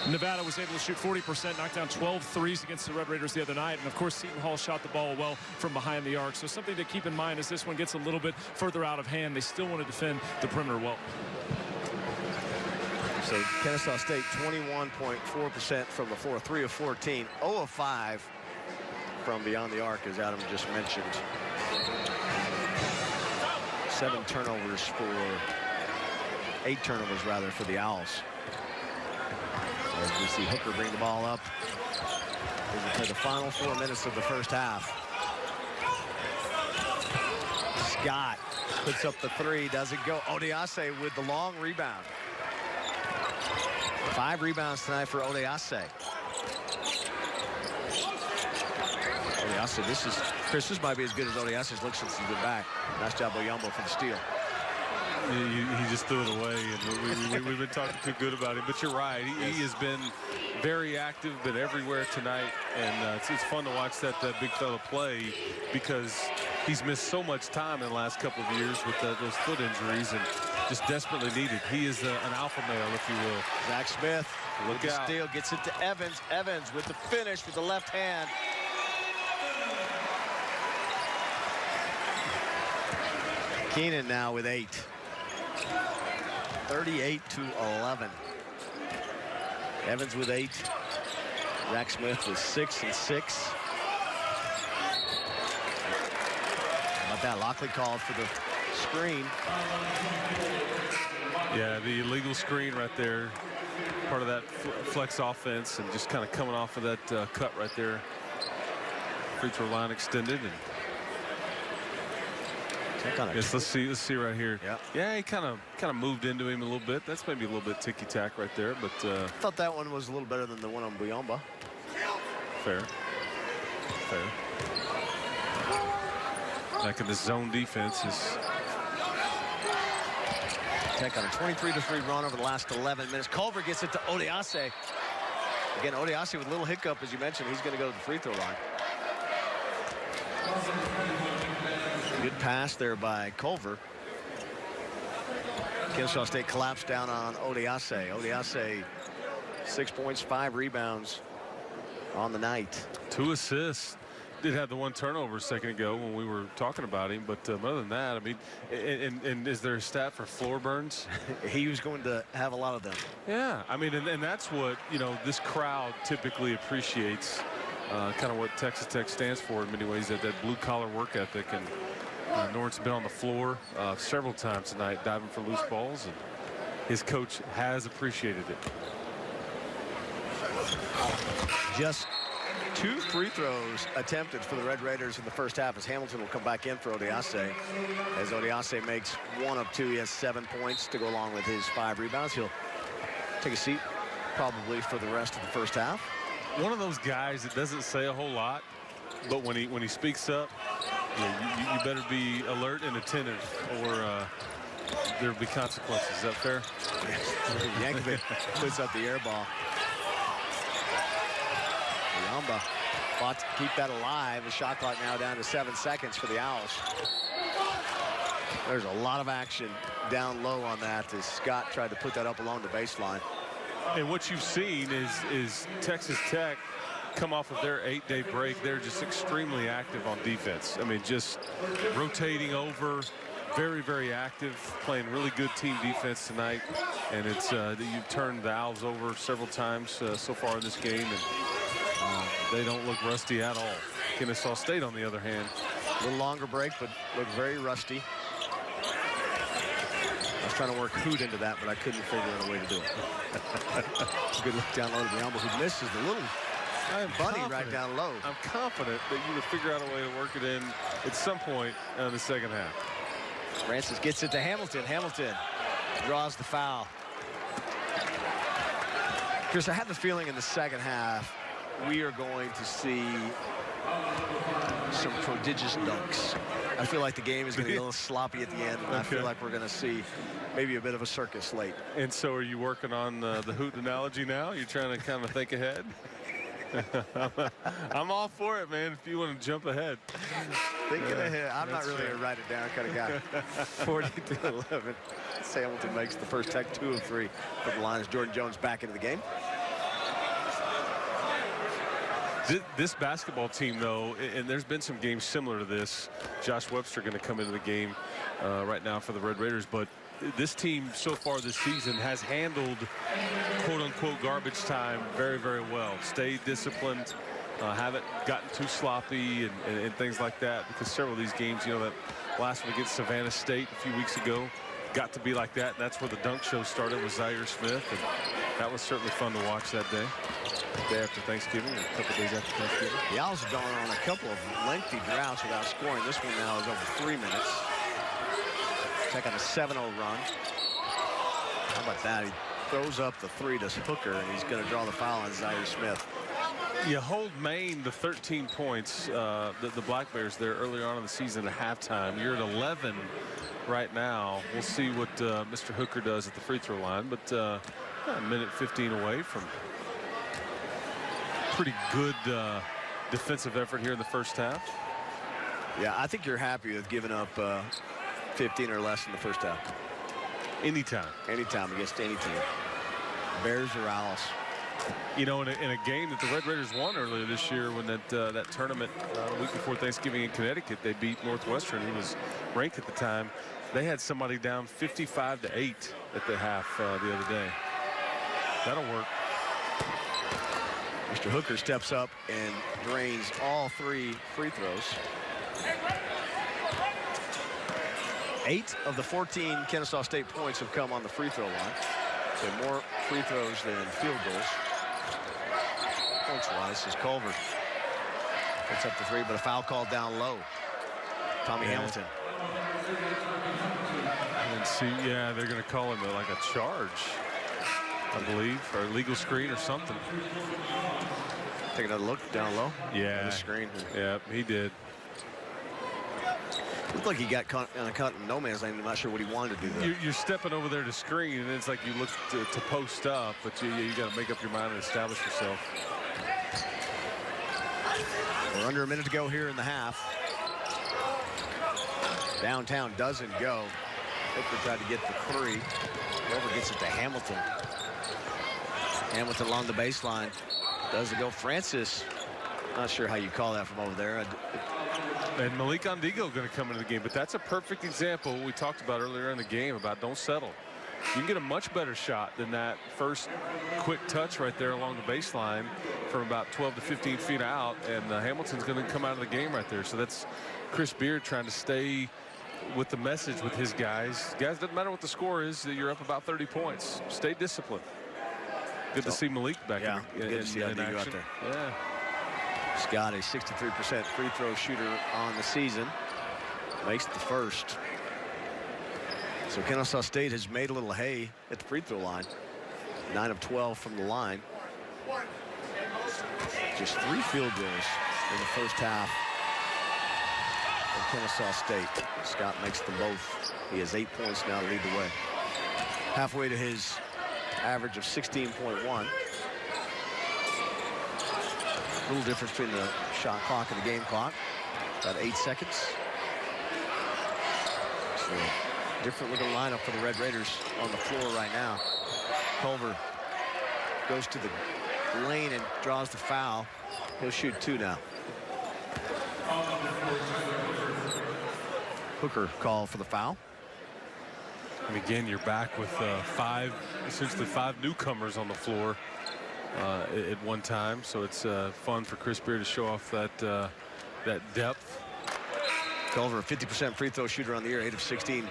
Nevada was able to shoot 40%, knock down 12 threes against the Red Raiders the other night. And, of course, Seton Hall shot the ball well from behind the arc. So something to keep in mind as this one gets a little bit further out of hand. They still want to defend the perimeter well. So Kennesaw State 21.4% from the floor, 3 of 14, 0 of 5 from beyond the arc, as Adam just mentioned. 7 turnovers for 8 turnovers rather for the Owls. As we see Hooker bring the ball up. As we play the final 4 minutes of the first half. Scott puts up the three, doesn't go. Odiase with the long rebound. 5 rebounds tonight for Odiase. Odiase, this might be as good as Odiase's looked since he's been back. Nice job by Buyamba for the steal. He just threw it away, and we've been talking too good about him. But you're right, he has been very active, been everywhere tonight, and it's fun to watch that big fella play because he's missed so much time in the last couple of years with those foot injuries and just desperately needed. He is an alpha male, if you will. Zach Smith Look with the out. steal, gets it to Evans. Evans with the finish with the left hand. Keenan now with 8. 38-11. Evans with 8. Zach Smith with 6 and 6. How about that? Lockley called for the screen. Yeah, the illegal screen right there. Part of that flex offense and just kind of coming off of that cut right there. Free throw line extended. And yes, let's see right here. Yeah, he kind of moved into him a little bit. That's maybe a little bit ticky-tack right there, but I thought that one was a little better than the one on Buyamba. Fair. back in the zone defense is. Tech on a 23-3 run over the last 11 minutes. Culver gets it to Odiase. Again, Odiase with a little hiccup, as you mentioned. He's going to go to the free throw line. Good pass there by Culver. Kennesaw State collapsed down on Odiase. Odiase, 6 points, 5 rebounds on the night. 2 assists. Did have the 1 turnover a second ago when we were talking about him, but other than that, I mean, and is there a stat for floor burns? He was going to have a lot of them. Yeah, I mean, and that's what, you know, this crowd typically appreciates, kind of what Texas Tech stands for in many ways, that blue-collar work ethic. And Norton's been on the floor several times tonight diving for loose balls, and his coach has appreciated it. Just 2 free throws attempted for the Red Raiders in the first half, as Hamilton will come back in for Odiase. As Odiase makes 1 of 2, he has 7 points to go along with his 5 rebounds. He'll take a seat probably for the rest of the first half. One of those guys that doesn't say a whole lot, but when he speaks up, you better be alert and attentive, or there'll be consequences. Is that fair? Yankovic puts up the air ball. Yamba fought to keep that alive. The shot clock now down to 7 seconds for the Owls. There's a lot of action down low on that as Scott tried to put that up along the baseline. And what you've seen is Texas Tech come off of their 8-day break. They're just extremely active on defense. I mean, just rotating over, very, very active, playing really good team defense tonight. And it's you've turned the Owls over several times so far in this game, and they don't look rusty at all. Kennesaw State, on the other hand, a little longer break, but look very rusty. I was trying to work Hoot into that, but I couldn't figure out a way to do it. Good look down low to Biombo, who misses the little bunny right down low. I'm confident that you would figure out a way to work it in at some point in the second half. Francis gets it to Hamilton. Hamilton draws the foul. Chris, I have the feeling in the second half we are going to see some prodigious dunks. I feel like the game is going to be a little sloppy at the end, and I feel like we're going to see maybe a bit of a circus late. And so are you working on the Hoot analogy now? You're trying to kind of think ahead? I'm all for it, man, if you want to jump ahead. Thinking ahead. I'm not really a write it down kind of guy. 40-11. Hamilton makes the first Tech 2 of 3 from the line as Jordan Jones back into the game. This basketball team, though, and there's been some games similar to this. Josh Webster going to come into the game right now for the Red Raiders, but this team so far this season has handled quote-unquote garbage time very, very well. Stayed disciplined, haven't gotten too sloppy and things like that, because several of these games, you know, that last one against Savannah State a few weeks ago got to be like that, and that's where the dunk show started with Zaire Smith, and that was certainly fun to watch that day. Day after Thanksgiving, or a couple days after Thanksgiving. The Owls have gone on a couple of lengthy droughts without scoring. This one now is over 3 minutes. Tech on a 7-0 run. How about that? He throws up the 3 to Hooker, and he's going to draw the foul on Zaire Smith. You hold Maine to 13 points, the Black Bears there earlier on in the season at halftime. You're at 11 right now. We'll see what Mr. Hooker does at the free throw line, but a minute 15 away from pretty good defensive effort here in the first half. Yeah, I think you're happy with giving up 15 or less in the first half. Anytime. Anytime against any team. Bears or Owls. You know, in a game that the Red Raiders won earlier this year, when that tournament a week before Thanksgiving in Connecticut, they beat Northwestern, who was ranked at the time. They had somebody down 55-8 at the half the other day. That'll work. Mr. Hooker steps up and drains all 3 free throws. 8 of the 14 Kennesaw State points have come on the free throw line. So more free throws than field goals. Points-wise is Culver. Puts up the 3, but a foul called down low. Tommy Hamilton. And see, yeah, they're going to call him like a charge, I believe, or a legal screen or something. Take another look down low. Yeah. The screen. Yeah, he did. Looked like he got caught in no man's land. I'm not sure what he wanted to do there. You're stepping over there to screen, and it's like you look to post up, but you got to make up your mind and establish yourself. We're under a minute to go here in the half. Downtown doesn't go. Hooker tried to get the three. Over gets it to Hamilton. Hamilton along the baseline. Doesn't go. Francis, not sure how you call that from over there. And Malik Ondigo going to come into the game, but that's a perfect example we talked about earlier in the game about don't settle. You can get a much better shot than that first quick touch right there along the baseline from about 12 to 15 feet out, and Hamilton's going to come out of the game right there. So that's Chris Beard trying to stay with the message with his guys. Guys, doesn't matter what the score is, that you're up about 30 points. Stay disciplined. Good to see Malik back in good to see Ondigo out there. Yeah. Scott, a 63% free throw shooter on the season, makes the first. So Kennesaw State has made a little hay at the free throw line. 9 of 12 from the line. Just 3 field goals in the first half for Kennesaw State. Scott makes them both. He has 8 points now to lead the way. Halfway to his average of 16.1. A little difference between the shot clock and the game clock. About 8 seconds. So different looking lineup for the Red Raiders on the floor right now. Culver goes to the lane and draws the foul. He'll shoot 2 now. Hooker call for the foul. And again, you're back with essentially five newcomers on the floor at one time. So it's fun for Chris Beard to show off that depth. Culver, a 50% free throw shooter on the year, 8 of 16.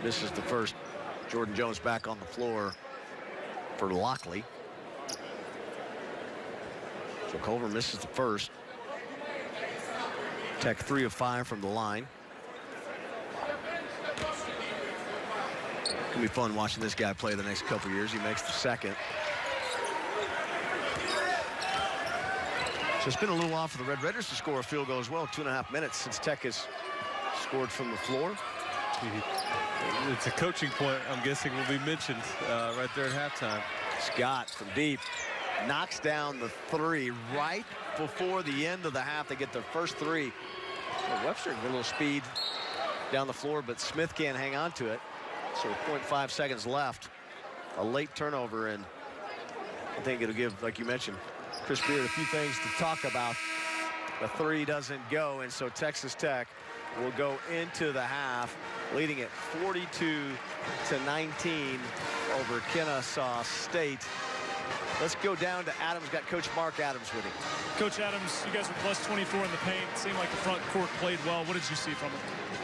Misses the first. Jordan Jones back on the floor for Lockley. So Culver misses the first. Tech 3 of 5 from the line. It's gonna be fun watching this guy play the next couple years. He makes the second. So it's been a little while for the Red Raiders to score a field goal as well. 2.5 minutes since Tech has scored from the floor. It's a coaching point, I'm guessing, will be mentioned right there at halftime. Scott from deep knocks down the 3 right before the end of the half. They get their first 3. Well, Webster with a little speed down the floor, but Smith can't hang on to it. So 0.5 seconds left. A late turnover, and I think it'll give, like you mentioned, Chris Beard a few things to talk about. The 3 doesn't go, and so Texas Tech will go into the half, leading it 42-19 over Kennesaw State. Let's go down to Adams. Got Coach Mark Adams with him. Coach Adams, you guys were plus 24 in the paint. It seemed like the front court played well. What did you see from it?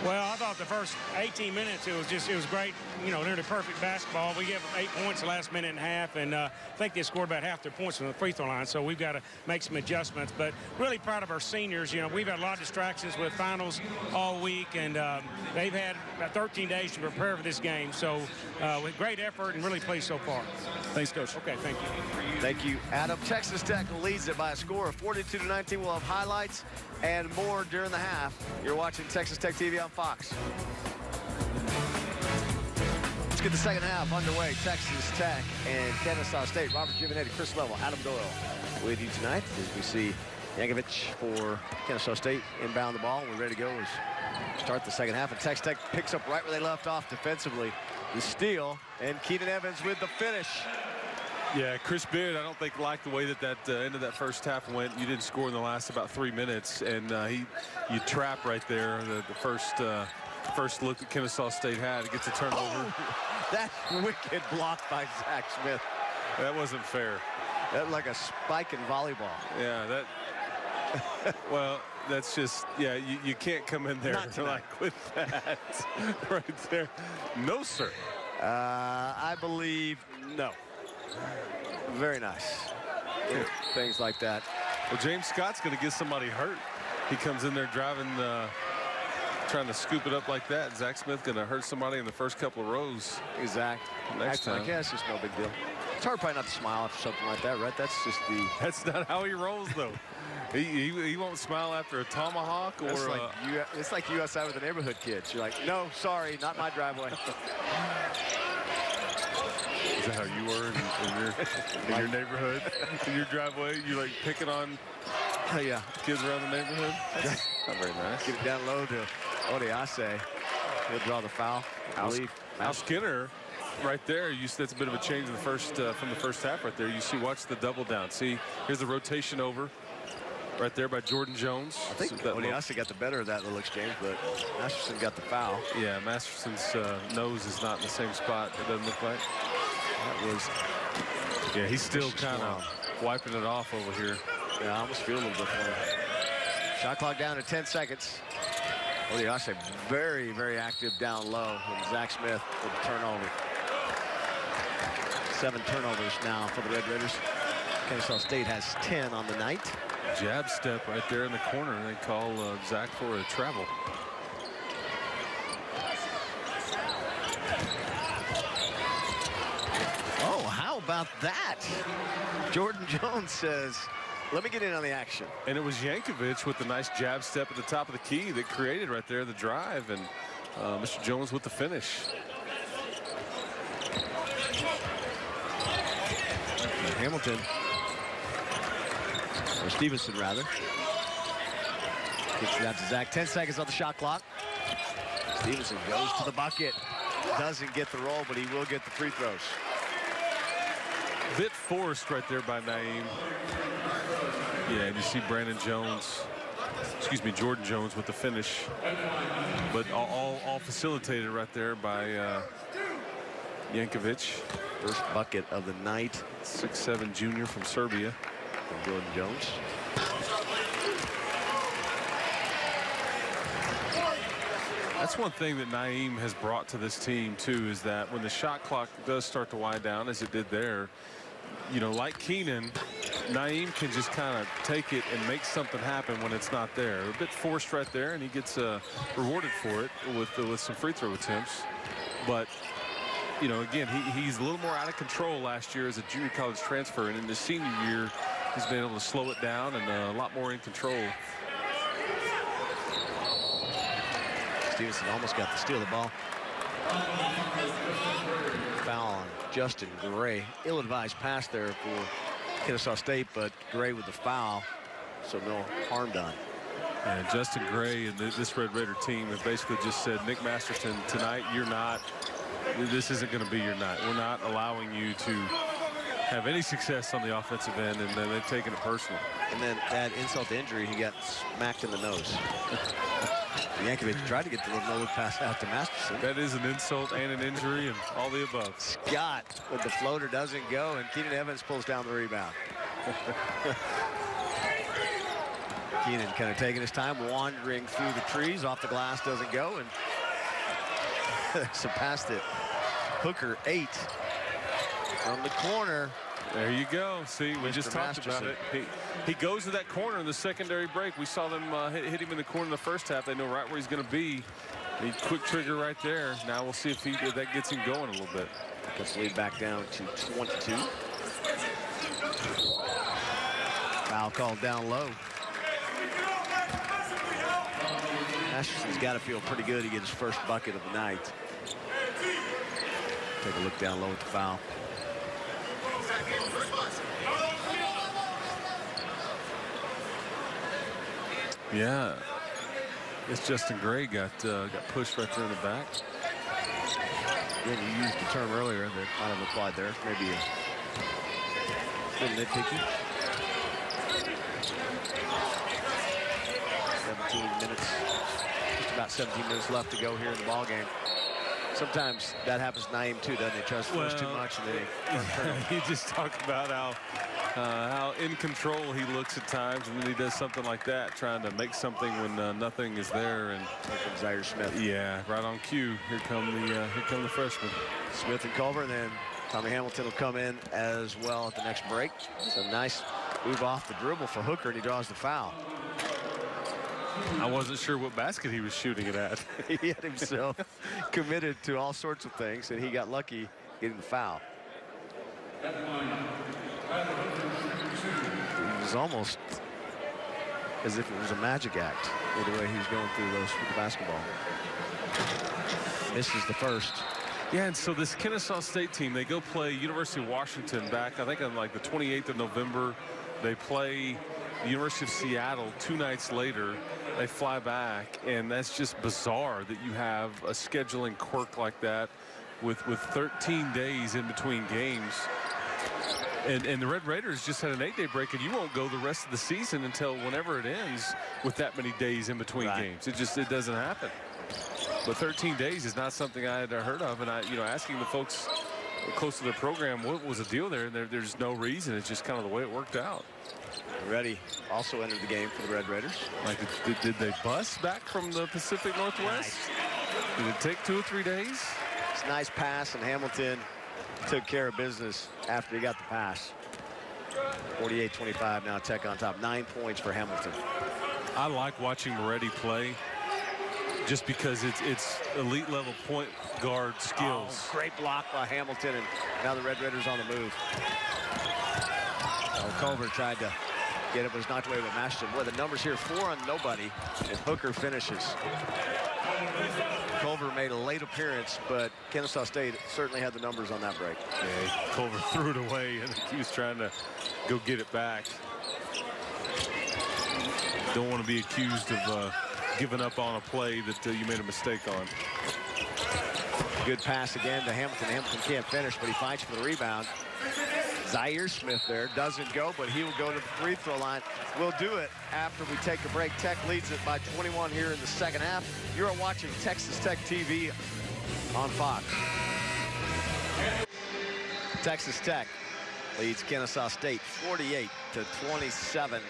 Well, I thought the first 18 minutes, it was great, nearly perfect basketball. We gave them 8 points the last minute and a half, and I think they scored about half their points from the free throw line, so we've got to make some adjustments. But really proud of our seniors. We've had a lot of distractions with finals all week, and they've had about 13 days to prepare for this game. So with great effort and really played so far. Thanks, Coach. Okay, thank you. Thank you, Adam. Texas Tech leads it by a score of 42-19. We'll have highlights and more during the half. You're watching Texas Tech TV on Fox. Let's get the second half underway. Texas Tech and Kennesaw State. Robert Giovanetti, Chris Level, Adam Doyle with you tonight as we see Yankovic for Kennesaw State inbound the ball. We're ready to go as start the second half. And Texas Tech picks up right where they left off defensively. The steal, and Keenan Evans with the finish. Yeah, Chris Beard, I don't think liked the way that end of that first half went. You didn't score in the last about 3 minutes, and you trap right there. The first look that Kennesaw State had, it gets a turnover. Oh, that wicked block by Zach Smith. That wasn't fair. That like a spike in volleyball. Yeah, that. Well, that's just, yeah, you can't come in there like with that right there. No, sir. I believe no. Very nice. Things like that. Well, James Scott's going to get somebody hurt. He comes in there driving, trying to scoop it up like that. Zach Smith going to hurt somebody in the first couple of rows. Exactly. Next time. I guess it's no big deal. It's hard probably not to smile after something like that, right? That's just the... That's not how he rolls, though. He won't smile after a tomahawk or it's like you outside with the neighborhood kids. You're like, no, sorry, not my driveway. Is that how you were in your neighborhood, in your driveway? You like picking on kids around the neighborhood? That's not very nice. Get it down low to Odiase. He'll draw the foul. Al Skinner, right there. That's a bit of a change in the first from the first half right there. You see, watch the double down. See, here's the rotation over. Right there by Jordan Jones. I think Odiase got the better of that little exchange, but Masterson got the foul. Yeah, Masterson's nose is not in the same spot, it doesn't look like. That was... Yeah, he's still kind of wiping it off over here. Yeah, I almost feel a little bit for him. Shot clock down to 10 seconds. Odiase very, very active down low. And Zach Smith with a turnover. 7 turnovers now for the Red Raiders. Kennesaw State has 10 on the night. Jab step right there in the corner. They call Zach for a travel. Oh, how about that? Jordan Jones says, let me get in on the action. And it was Yankovic with the nice jab step at the top of the key that created right there the drive. And Mr. Jones with the finish. Hamilton. Or Stevenson, rather. Kicks it out to Zach. 10 seconds on the shot clock. Stevenson goes to the bucket. Doesn't get the roll, but he will get the free throws. Bit forced right there by Naeem. Yeah, and you see Jordan Jones with the finish. But all facilitated right there by Yankovic. First bucket of the night. 6'7" junior from Serbia. From Jordan Jones. That's one thing that Naeem has brought to this team, too, is that when the shot clock does start to wind down, as it did there, you know, like Keenan, Naeem can just kind of take it and make something happen when it's not there. A bit forced right there, and he gets rewarded for it with some free throw attempts. But, you know, again, he's a little more out of control last year as a junior college transfer, and in the senior year, he's been able to slow it down and a lot more in control. Stevenson almost got to steal the ball. Foul on Justin Gray. Ill-advised pass there for Kennesaw State, but Gray with the foul, so no harm done. And Justin Gray and this Red Raider team have basically just said, Nick Masterson, tonight this isn't going to be your night. We're not allowing you to have any success on the offensive end, and then they've taken it personal. And then add insult to injury, he got smacked in the nose. Yankovic tried to get the little no-look pass out to Masterson. That is an insult and an injury and all the above. Scott with the floater doesn't go, and Keenan Evans pulls down the rebound. Keenan kind of taking his time, wandering through the trees. Off the glass, doesn't go, and surpassed it. Hooker 8 from the corner. There you go. See, we just talked about it. He goes to that corner in the secondary break. We saw them hit him in the corner in the first half. They know right where he's going to be. A quick trigger right there. Now we'll see if that gets him going a little bit. Gets the lead back down to 22. Foul called down low. Masterson's got to feel pretty good to get his first bucket of the night. Take a look down low at the foul. Yeah, I guess Justin Gray got pushed right there in the back. Again, you used the term earlier that might have applied there. Maybe a little nitpicky. 17 minutes, just about 17 minutes left to go here in the ball game. Sometimes that happens to Naeem too, doesn't it? Tries to push too much, and then he just talked about how in control he looks at times, and then he does something like that, trying to make something when nothing is there. And like Zaire Smith. Yeah, right on cue. Here come the freshmen. Smith and Culver, and then Tommy Hamilton will come in as well at the next break. So nice move off the dribble for Hooker, and he draws the foul. I wasn't sure what basket he was shooting it at. He had himself committed to all sorts of things, and he got lucky getting the foul. He was almost as if it was a magic act, the way he's going through those with the basketball. Misses the first. Yeah, and so this Kennesaw State team, they go play University of Washington back, I think on like the 28th of November. They play the University of Seattle 2 nights later. They fly back, and that's just bizarre that you have a scheduling quirk like that with 13 days in between games. And the Red Raiders just had an 8-day break, and you won't go the rest of the season until whenever it ends with that many days in between games. It doesn't happen. But 13 days is not something I had heard of, and asking the folks close to the program what was the deal there, and there's no reason. It's just kind of the way it worked out. Reddy also entered the game for the Red Raiders. Like, did they bus back from the Pacific Northwest? Nice. Did it take 2 or 3 days? It's a nice pass, and Hamilton took care of business after he got the pass. 48-25 now, Tech on top. 9 points for Hamilton. I like watching Moretti play just because it's elite level point guard skills. Oh, great block by Hamilton, and now the Red Raiders on the move. Culver tried to get it, but was knocked away by Mashton. Boy, the numbers here, 4 on nobody, and Hooker finishes. Culver made a late appearance, but Kennesaw State certainly had the numbers on that break. Yeah, Culver threw it away, and he was trying to go get it back. Don't want to be accused of giving up on a play that you made a mistake on. Good pass again to Hamilton. Hamilton can't finish, but he fights for the rebound. Zaire Smith there doesn't go, but he will go to the free throw line. We'll do it after we take a break. Tech leads it by 21 here in the second half. You're watching Texas Tech TV on Fox. Texas Tech leads Kennesaw State 48-27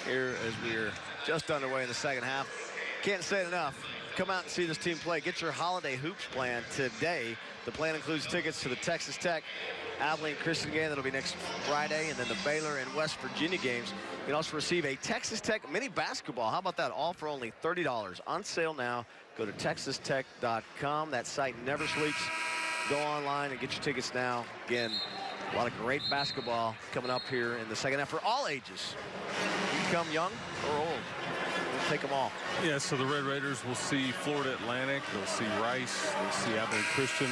here as we're just underway in the second half. Can't say it enough. Come out and see this team play. Get your holiday hoops plan today. The plan includes tickets to the Texas Tech Abilene Christian game. That'll be next Friday, and then the Baylor and West Virginia games. You can also receive a Texas Tech mini basketball. How about that? All for only $30. On sale now. Go to texastech.com. That site never sleeps. Go online and get your tickets now. Again, a lot of great basketball coming up here in the second half for all ages. You can come young or old. We'll take them all. Yeah, so the Red Raiders will see Florida Atlantic. They'll see Rice. They'll see Abilene Christian.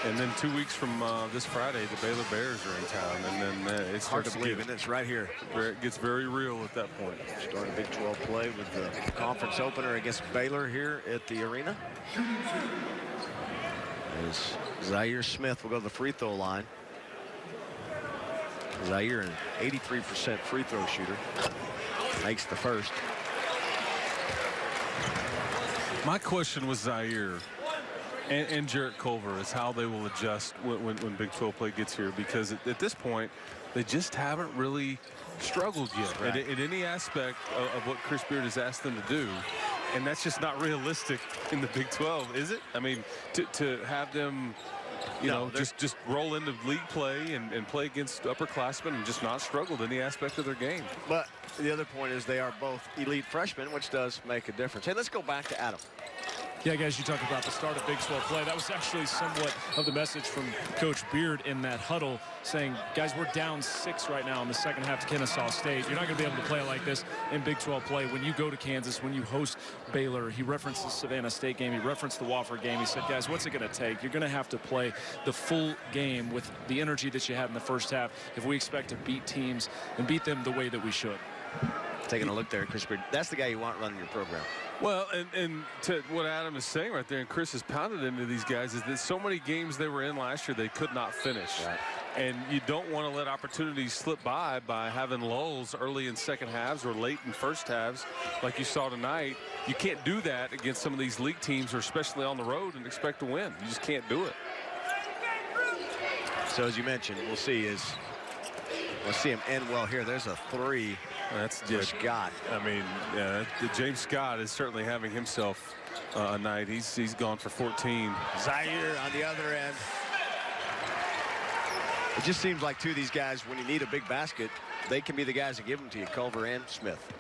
And then 2 weeks from this Friday, the Baylor Bears are in town. And then it starts to believe it. It's right here. It gets very real at that point. Starting Big 12 play with the conference opener against Baylor here at the arena. As Zaire Smith will go to the free throw line. Zaire, an 83% free throw shooter, makes the first. My question with Zaire and Jarrett Culver is how they will adjust when Big 12 play gets here, because at this point, they just haven't really struggled yet in any aspect of what Chris Beard has asked them to do. And that's just not realistic in the Big 12, is it? I mean, to have them, just roll into league play and play against upperclassmen and just not struggle in any aspect of their game. But the other point is they are both elite freshmen, which does make a difference. Hey, let's go back to Adam. Yeah, guys, you talked about the start of Big 12 play. That was actually somewhat of the message from Coach Beard in that huddle, saying, guys, we're down 6 right now in the second half to Kennesaw State. You're not going to be able to play like this in Big 12 play. When you go to Kansas, when you host Baylor, he referenced the Savannah State game. He referenced the Wofford game. He said, guys, what's it going to take? You're going to have to play the full game with the energy that you had in the first half if we expect to beat teams and beat them the way that we should. Taking a look there, Chris Beard. That's the guy you want running your program. Well, and to what Adam is saying right there, and Chris has pounded into these guys, is that so many games they were in last year they could not finish. Right. And you don't want to let opportunities slip by having lulls early in second halves or late in first halves like you saw tonight. You can't do that against some of these league teams, or especially on the road, and expect to win. You just can't do it. So as you mentioned, we'll see him end well here. There's a 3. That's Scott. I mean, yeah, James Scott is certainly having himself a night. He's gone for 14. Zaire on the other end. It just seems like two of these guys, when you need a big basket, they can be the guys that give them to you, Culver and Smith.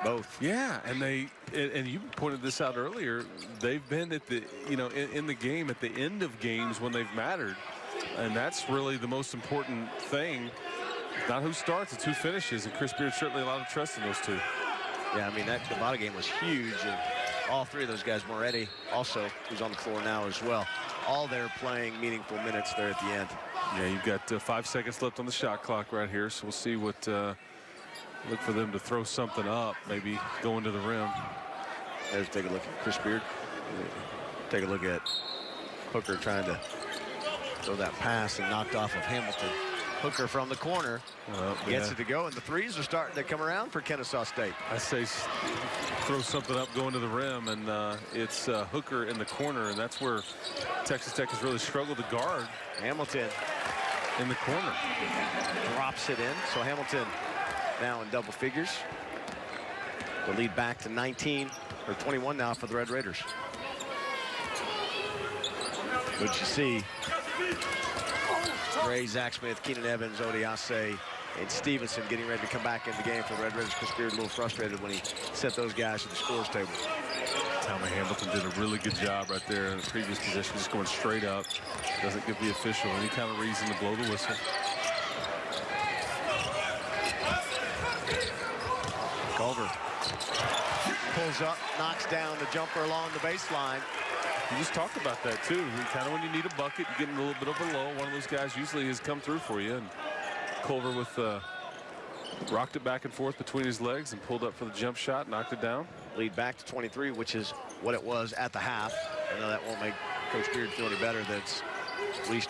Both. Yeah, and you pointed this out earlier. They've been at the in the game at the end of games when they've mattered, and that's really the most important thing. Not who starts, it's who finishes, and Chris Beard certainly a lot of trust in those two. Yeah, I mean, the bottom game was huge, and all three of those guys, Moretti also, who's on the floor now as well, all there playing meaningful minutes there at the end. Yeah, you've got 5 seconds left on the shot clock right here, so we'll see what, look for them to throw something up, maybe going to the rim. Let's take a look at Chris Beard. Take a look at Hooker trying to throw that pass and knocked off of Hamilton. Hooker from the corner gets it to go, and the threes are starting to come around for Kennesaw State. I say throw something up going to the rim, and it's Hooker in the corner, and that's where Texas Tech has really struggled to guard. Hamilton in the corner. Drops it in, so Hamilton now in double figures. The lead back to 19 or 21 now for the Red Raiders. What you see, Gray, Zach Smith, Keenan Evans, Odiase, and Stevenson getting ready to come back in the game for the Red Raiders. Chris Beard a little frustrated when he sent those guys to the scores table. Tommy Hamilton did a really good job right there in the previous position, just going straight up. Doesn't give the official any kind of reason to blow the whistle. Culver pulls up, knocks down the jumper along the baseline. You just talked about that too. Kind of when you need a bucket, you get in a little bit of a low. One of those guys usually has come through for you. And Culver with rocked it back and forth between his legs and pulled up for the jump shot, knocked it down. Lead back to 23, which is what it was at the half. I know that won't make Coach Beard feel any better. That's at least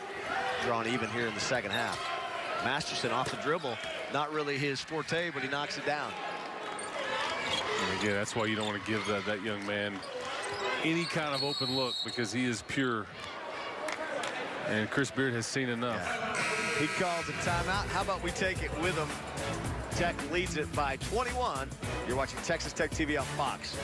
drawn even here in the second half. Masterson off the dribble, not really his forte, but he knocks it down. And again, that's why you don't want to give that young man any kind of open look, because he is pure. And Chris Beard has seen enough. Yeah. He calls a timeout. How about we take it with him? Tech leads it by 21. You're watching Texas Tech TV on Fox.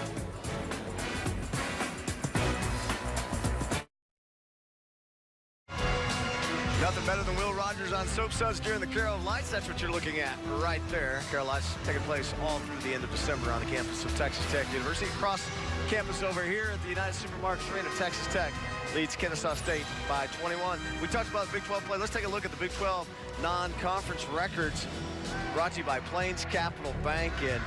Nothing better than Will Rogers on Soap Suds during the Carol Lights. That's what you're looking at right there. Carol Lights taking place all through the end of December on the campus of Texas Tech University. Across campus over here at the United Supermarkets Arena, Texas Tech leads Kennesaw State by 21. We talked about Big 12 play. Let's take a look at the Big 12 non-conference records brought to you by Plains Capital Bank. And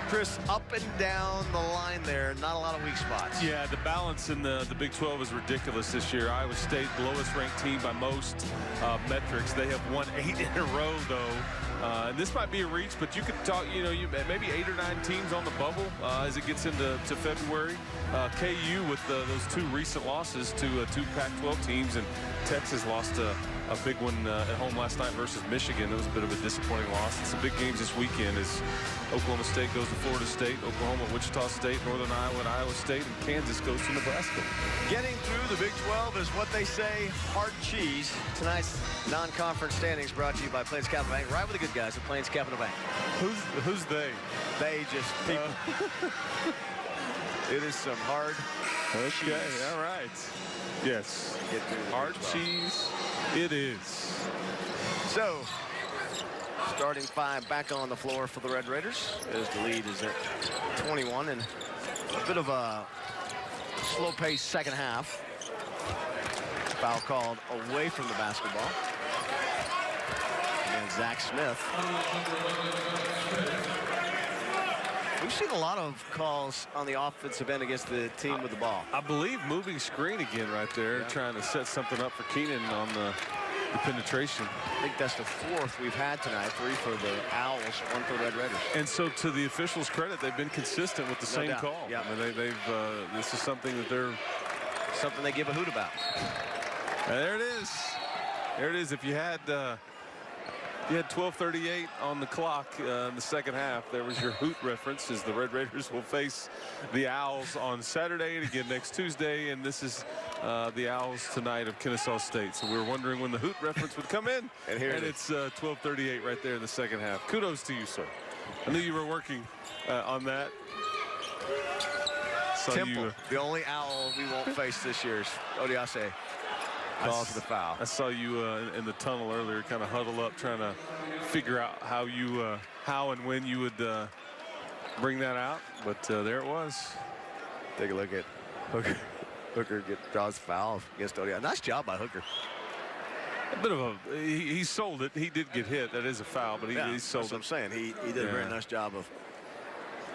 Chris, up and down the line there, not a lot of weak spots. Yeah, the balance in the Big 12 is ridiculous this year. Iowa State, the lowest ranked team by most metrics. They have won 8 in a row, though. And this might be a reach, but you could talk, maybe 8 or 9 teams on the bubble as it gets into February. KU with those 2 recent losses to 2 Pac-12 teams, and Texas lost a big one at home last night versus Michigan. It was a bit of a disappointing loss. And some big games this weekend as Oklahoma State goes to Florida State, Oklahoma, Wichita State, Northern Iowa at Iowa State, and Kansas goes to Nebraska. Getting through the Big 12 is what they say, hard cheese. Tonight's non-conference standings brought to you by Plains Capital Bank. Right with the good guys at Plains Capital Bank. Who's they? They just people. It is some hard cheese. Okay, all right. Yes, hard cheese it is. So, starting 5 back on the floor for the Red Raiders as the lead is at 21, and a bit of a slow-paced second half. Foul called away from the basketball. And Zach Smith. We've seen a lot of calls on the offensive end against the team with the ball. I believe moving screen again right there, trying to set something up for Keenan on the penetration. I think that's the 4th we've had tonight. 3 for the Owls, 1 for the Red Raiders. And so, to the officials' credit, they've been consistent with the same call. Yeah. I mean, this is something that they're something they give a hoot about. There it is. There it is. If you had 12:38 on the clock in the second half, there was your hoot reference, as the Red Raiders will face the Owls on Saturday and again next Tuesday. And this is the Owls tonight of Kennesaw State. So we were wondering when the hoot reference would come in. And here it's 12:38 right there in the second half. Kudos to you, sir. I knew you were working on that. Temple, the only Owl we won't face this year is Odiase. Calls for the foul. I saw you in the tunnel earlier, kind of huddle up, trying to figure out how and when you would bring that out. But there it was. Take a look at Hooker. Hooker draws foul against Odiase. Nice job by Hooker. A bit of he sold it. He did get hit. That is a foul, but he sold it. That's what I'm saying. He did a very nice job of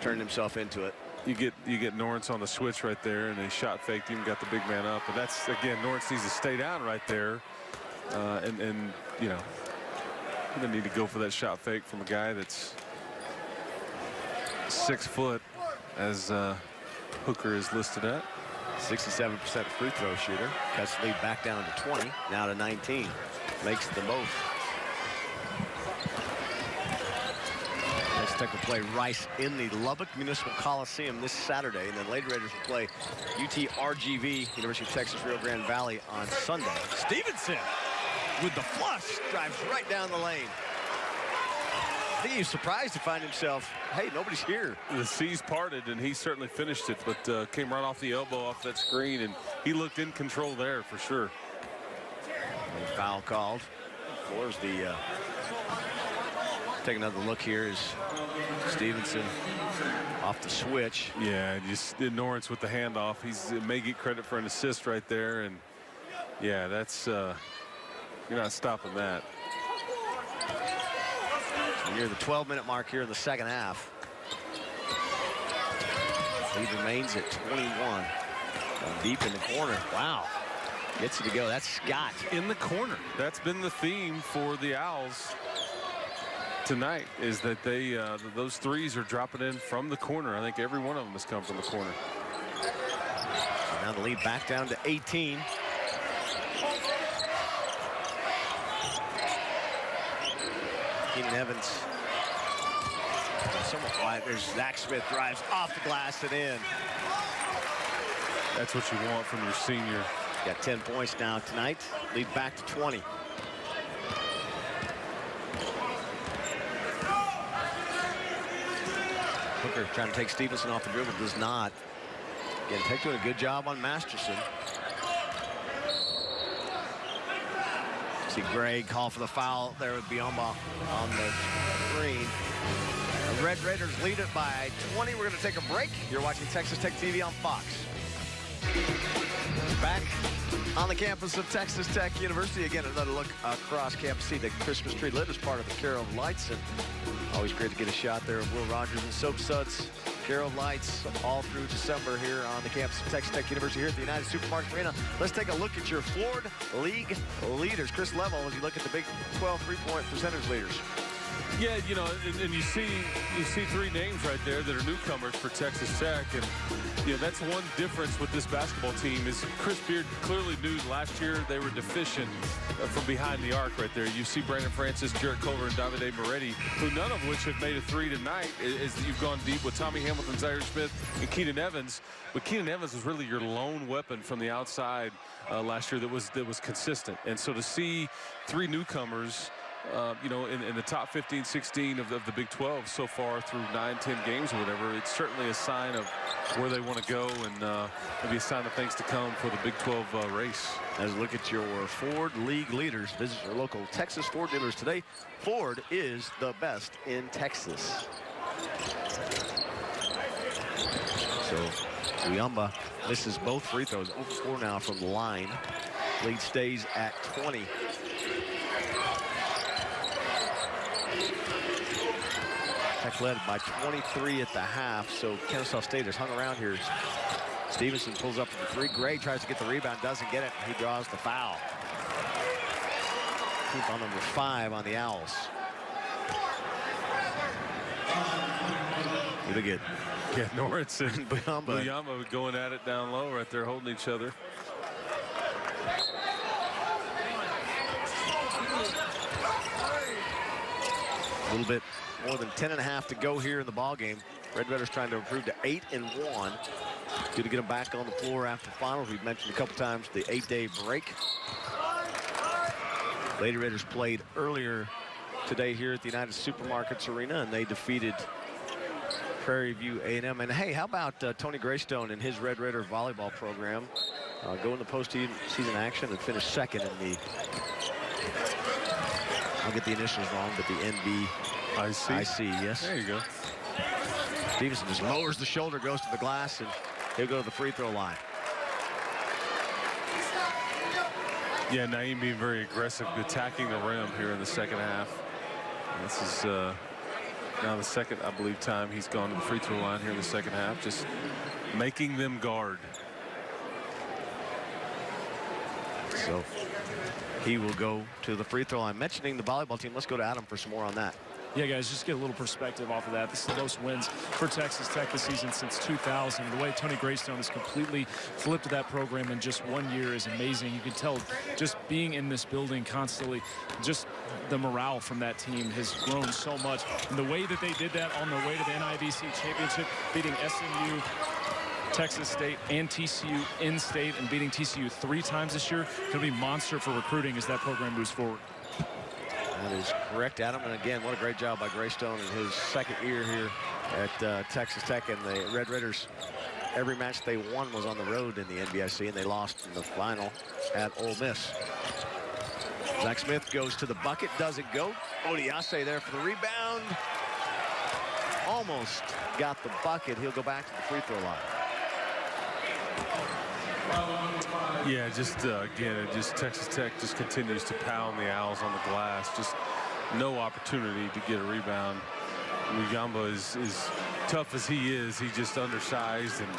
turned himself into it. You get Norris on the switch right there, and they shot faked him, got the big man up. And that's, again, Norris needs to stay down right there. And you know, you don't need to go for that shot fake from a guy that's 6 foot, as Hooker is listed at. 67% free throw shooter. Cuts the lead back down to 20, now to 19. Makes the most. Tech will play Rice in the Lubbock Municipal Coliseum this Saturday, and then later Raiders will play UTRGV, University of Texas Rio Grande Valley, on Sunday. Stevenson with the flush, drives right down the lane. I think he was surprised to find himself, hey, nobody's here. The seas parted, and he certainly finished it, but came right off the elbow off that screen, and he looked in control there for sure. And foul called. Floors the take another look here is Stevenson off the switch. Yeah, just Norris with the handoff. He's may get credit for an assist right there, and yeah, that's you're not stopping that. So near the 12-minute mark here in the second half. Lead remains at 21. Deep in the corner. Wow. Gets it to go. That's Scott in the corner. That's been the theme for the Owls tonight, is that they those threes are dropping in from the corner. I think every one of them has come from the corner. Now the lead back down to 18. Keenan Evans somewhat quiet. There's Zach Smith, drives off the glass and in. That's what you want from your senior. Got 10 points now tonight. Lead back to 20. Hooker trying to take Stevenson off the dribble, does not. Again, Tech doing a good job on Masterson. See Gray call for the foul there with Biomba on the screen. The Red Raiders lead it by 20. We're going to take a break. You're watching Texas Tech TV on Fox. Back on the campus of Texas Tech University. Again, another look across campus. See the Christmas tree lit as part of the Carol of Lights. And always great to get a shot there of Will Rogers and Soap Suds. Carol of Lights all through December here on the campus of Texas Tech University here at the United Supermarket Arena. Let's take a look at your Ford League leaders. Chris Level, as you look at the Big 12 three-point percentage leaders. Yeah, you know, and you see 3 names right there that are newcomers for Texas Tech, and you know, that's one difference with this basketball team is Chris Beard clearly knew last year they were deficient from behind the arc right there. You see Brandon Francis, Jarrett Culver, and Davide Moretti, who none of which have made a 3 tonight, is that you've gone deep with Tommy Hamilton, Zaire Smith, and Keenan Evans. But Keenan Evans was really your lone weapon from the outside last year that was consistent. And so to see 3 newcomers, you know, in the top 15, 16 of the Big 12 so far through 9, 10 games or whatever, it's certainly a sign of where they want to go, and maybe a sign of things to come for the Big 12 race. As we look at your Ford League leaders, visit your local Texas Ford dealers today. Ford is the best in Texas. So Uyamba misses both free throws. 0 for 4 now from the line. Lead stays at 20. Tech led by 23 at the half, so Kennesaw State has hung around here. Stevenson pulls up for the 3. Gray tries to get the rebound, doesn't get it. He draws the foul. Keep on number 5 on the Owls. Look at Norris and Buyamba going at it down low right there, holding each other. A little bit more than 10.5 to go here in the ball game. Red Raiders trying to improve to 8-1. Good to get them back on the floor after finals. We've mentioned a couple times the 8-day break. Lady Raiders played earlier today here at the United Supermarkets Arena, and they defeated Prairie View A&M. And hey, how about Tony Greystone and his Red Raider volleyball program? Go in the postseason action and finish second in the, I'll get the initials wrong, but the NBIC, yes. There you go. Stevenson just lowers the shoulder, goes to the glass, and he'll go to the free throw line. Yeah, Naeem being very aggressive, attacking the rim here in the second half. This is now the second, I believe, time he's gone to the free throw line here in the second half, just making them guard. So he will go to the free throw line. Mentioning the volleyball team, let's go to Adam for some more on that. Yeah, guys, just get a little perspective off of that. This is the most wins for Texas Tech this season since 2000. The way Tony Greystone has completely flipped that program in just 1 year is amazing. You can tell just being in this building constantly, just the morale from that team has grown so much. And the way that they did that on their way to the NIVC championship, beating SMU, Texas State, and TCU in state, and beating TCU 3 times this year, going to be monster for recruiting as that program moves forward. That is correct, Adam. And again, what a great job by Greystone in his second year here at Texas Tech. And the Red Raiders, every match they won was on the road in the NBIC, and they lost in the final at Ole Miss. Zach Smith goes to the bucket, doesn't go. Odiase there for the rebound. Almost got the bucket. He'll go back to the free throw line. Yeah, just again, Texas Tech just continues to pound the Owls on the glass. Just no opportunity to get a rebound. Muyamba is tough as he is. He's just undersized and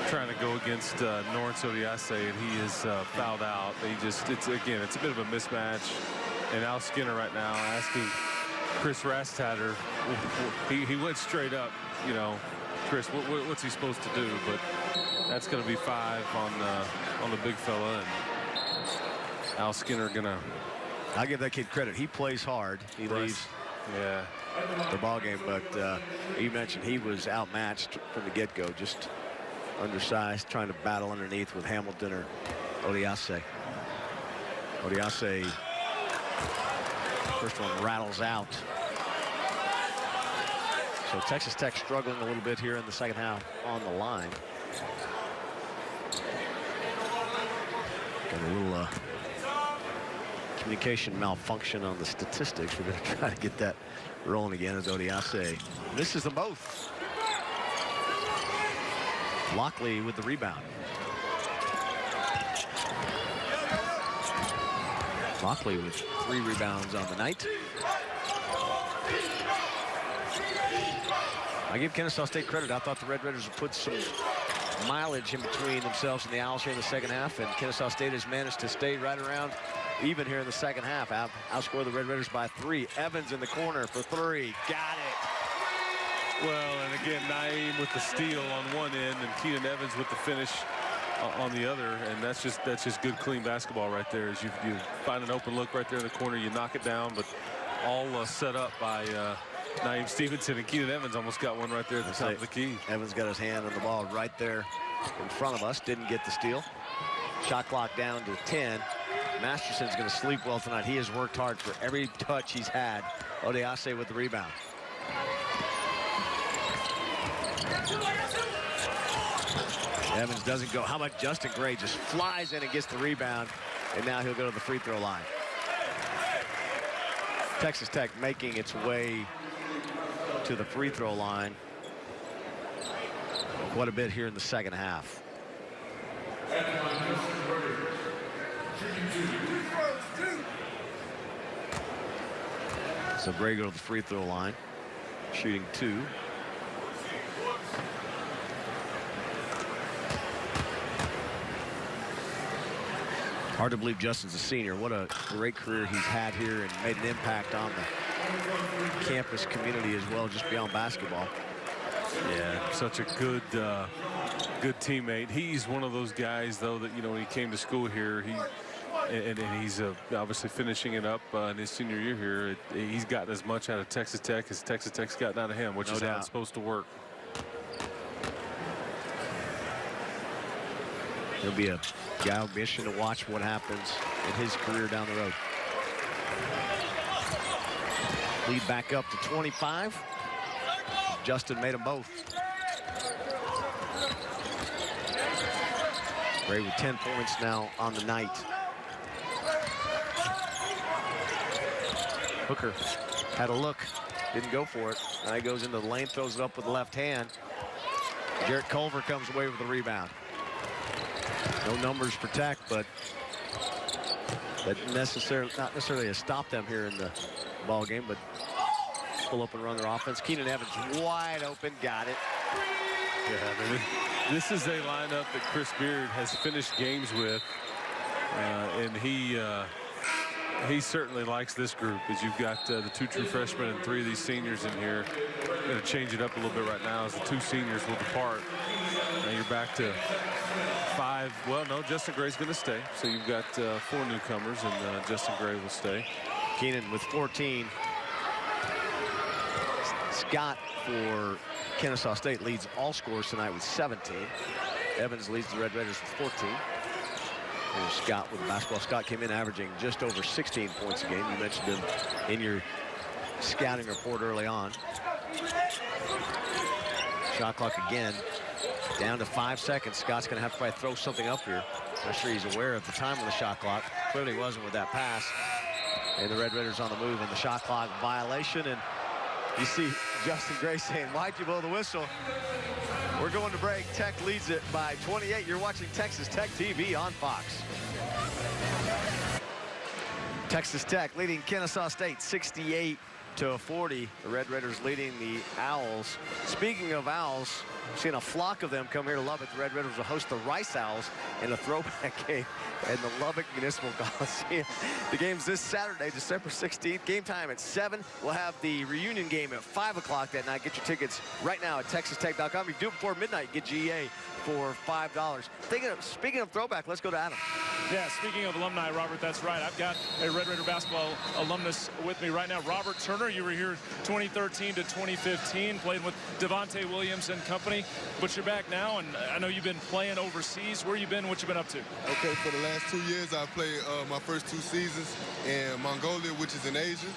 trying to go against Lawrence Odiase, and he is fouled out. It's a bit of a mismatch. And Al Skinner right now asking Chris Rastatter. He went straight up, you know, Chris, what's he supposed to do? But that's going to be 5 on the big fella, and Al Skinner gonna. I'll give that kid credit. He plays hard. He leaves the ball game, but you mentioned he was outmatched from the get-go, just undersized, trying to battle underneath with Hamilton or Odiase. Odiase, first one rattles out. So Texas Tech struggling a little bit here in the second half on the line. Got a little communication malfunction on the statistics. We're going to try to get that rolling again as Odiase misses them both. Lockley with the rebound. Lockley with 3 rebounds on the night. I give Kennesaw State credit. I thought the Red Raiders would put some mileage in between themselves and the Owls here in the second half, and Kennesaw State has managed to stay right around even here in the second half. Outscore the Red Raiders by 3. Evans in the corner for 3. Got it. Well, and again, Naeem with the steal on one end and Keenan Evans with the finish on the other, and that's just good, clean basketball right there. As you find an open look right there in the corner, you knock it down, but all set up by Naeem Stevenson, and Keenan Evans almost got one right there at the top of the key. Evans got his hand on the ball right there in front of us. Didn't get the steal. Shot clock down to 10. Masterson's going to sleep well tonight. He has worked hard for every touch he's had. Odiase with the rebound. Evans doesn't go. How about Justin Gray just flies in and gets the rebound, and now he'll go to the free throw line. Texas Tech making its way to the free throw line quite a bit here in the second half. So Gray go to the free throw line, shooting 2. Hard to believe Justin's a senior. What a great career he's had here and made an impact on the campus community as well, just beyond basketball. Yeah, such a good teammate. He's one of those guys, though, that, you know, when he came to school here, and he's obviously finishing it up in his senior year here. He's gotten as much out of Texas Tech as Texas Tech's gotten out of him, which is how it's supposed to work. He'll be a guy on mission to watch what happens in his career down the road. Lead back up to 25. Justin made them both. Gray with 10 points now on the night. Hooker had a look, didn't go for it. Now he goes into the lane, throws it up with the left hand. Jarrett Culver comes away with the rebound. No numbers for Tech, but that not necessarily has stopped them here in the ball game, but pull up and run their offense. Keenan Evans wide open, got it. Yeah, I mean, this is a lineup that Chris Beard has finished games with, and he certainly likes this group, as you've got the 2 true freshmen and 3 of these seniors in here. Going to change it up a little bit right now as the 2 seniors will depart. Now you're back to 5. Well, no, Justin Gray's going to stay. So you've got 4 newcomers, and Justin Gray will stay. Keenan with 14. Scott for Kennesaw State leads all scorers tonight with 17. Evans leads the Red Raiders with 14. Here's Scott with the basketball. Scott came in averaging just over 16 points a game. You mentioned him in your scouting report early on. Shot clock again down to 5 seconds. Scott's going to have to probably throw something up here. Not sure he's aware of the time on the shot clock. Clearly wasn't with that pass. And the Red Raiders on the move in the shot clock violation. And you see Justin Gray saying, why'd you blow the whistle? We're going to break. Tech leads it by 28. You're watching Texas Tech TV on Fox. Texas Tech leading Kennesaw State 68-40. The Red Raiders leading the Owls. Speaking of Owls, I've seen a flock of them come here to Lubbock. The Red Raiders will host the Rice Owls in a throwback game in the Lubbock Municipal Coliseum. The game's this Saturday, December 16th. Game time at 7. We'll have the reunion game at 5 o'clock that night. Get your tickets right now at TexasTech.com. If you do it before midnight, get GA for $5. Speaking of throwback, let's go to Adam. Yeah, speaking of alumni, Robert, that's right. I've got a Red Raider basketball alumnus with me right now. Robert Turner, you were here 2013 to 2015, playing with Devontae Williams and company. But you're back now, and I know you've been playing overseas. Where you been? What you been up to? Okay, for the last 2 years, I played my first 2 seasons in Mongolia, which is in Asia.